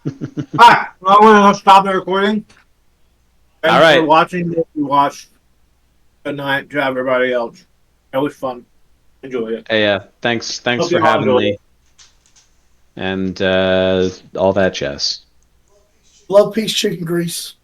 Alright, well, we're going to stop the recording. Thanks All right. for watching what we watched. Good night to everybody else. It was fun. Enjoy it. Hey, thanks Hope for you all having enjoyed me. And all that jazz. Love, peace, chicken grease.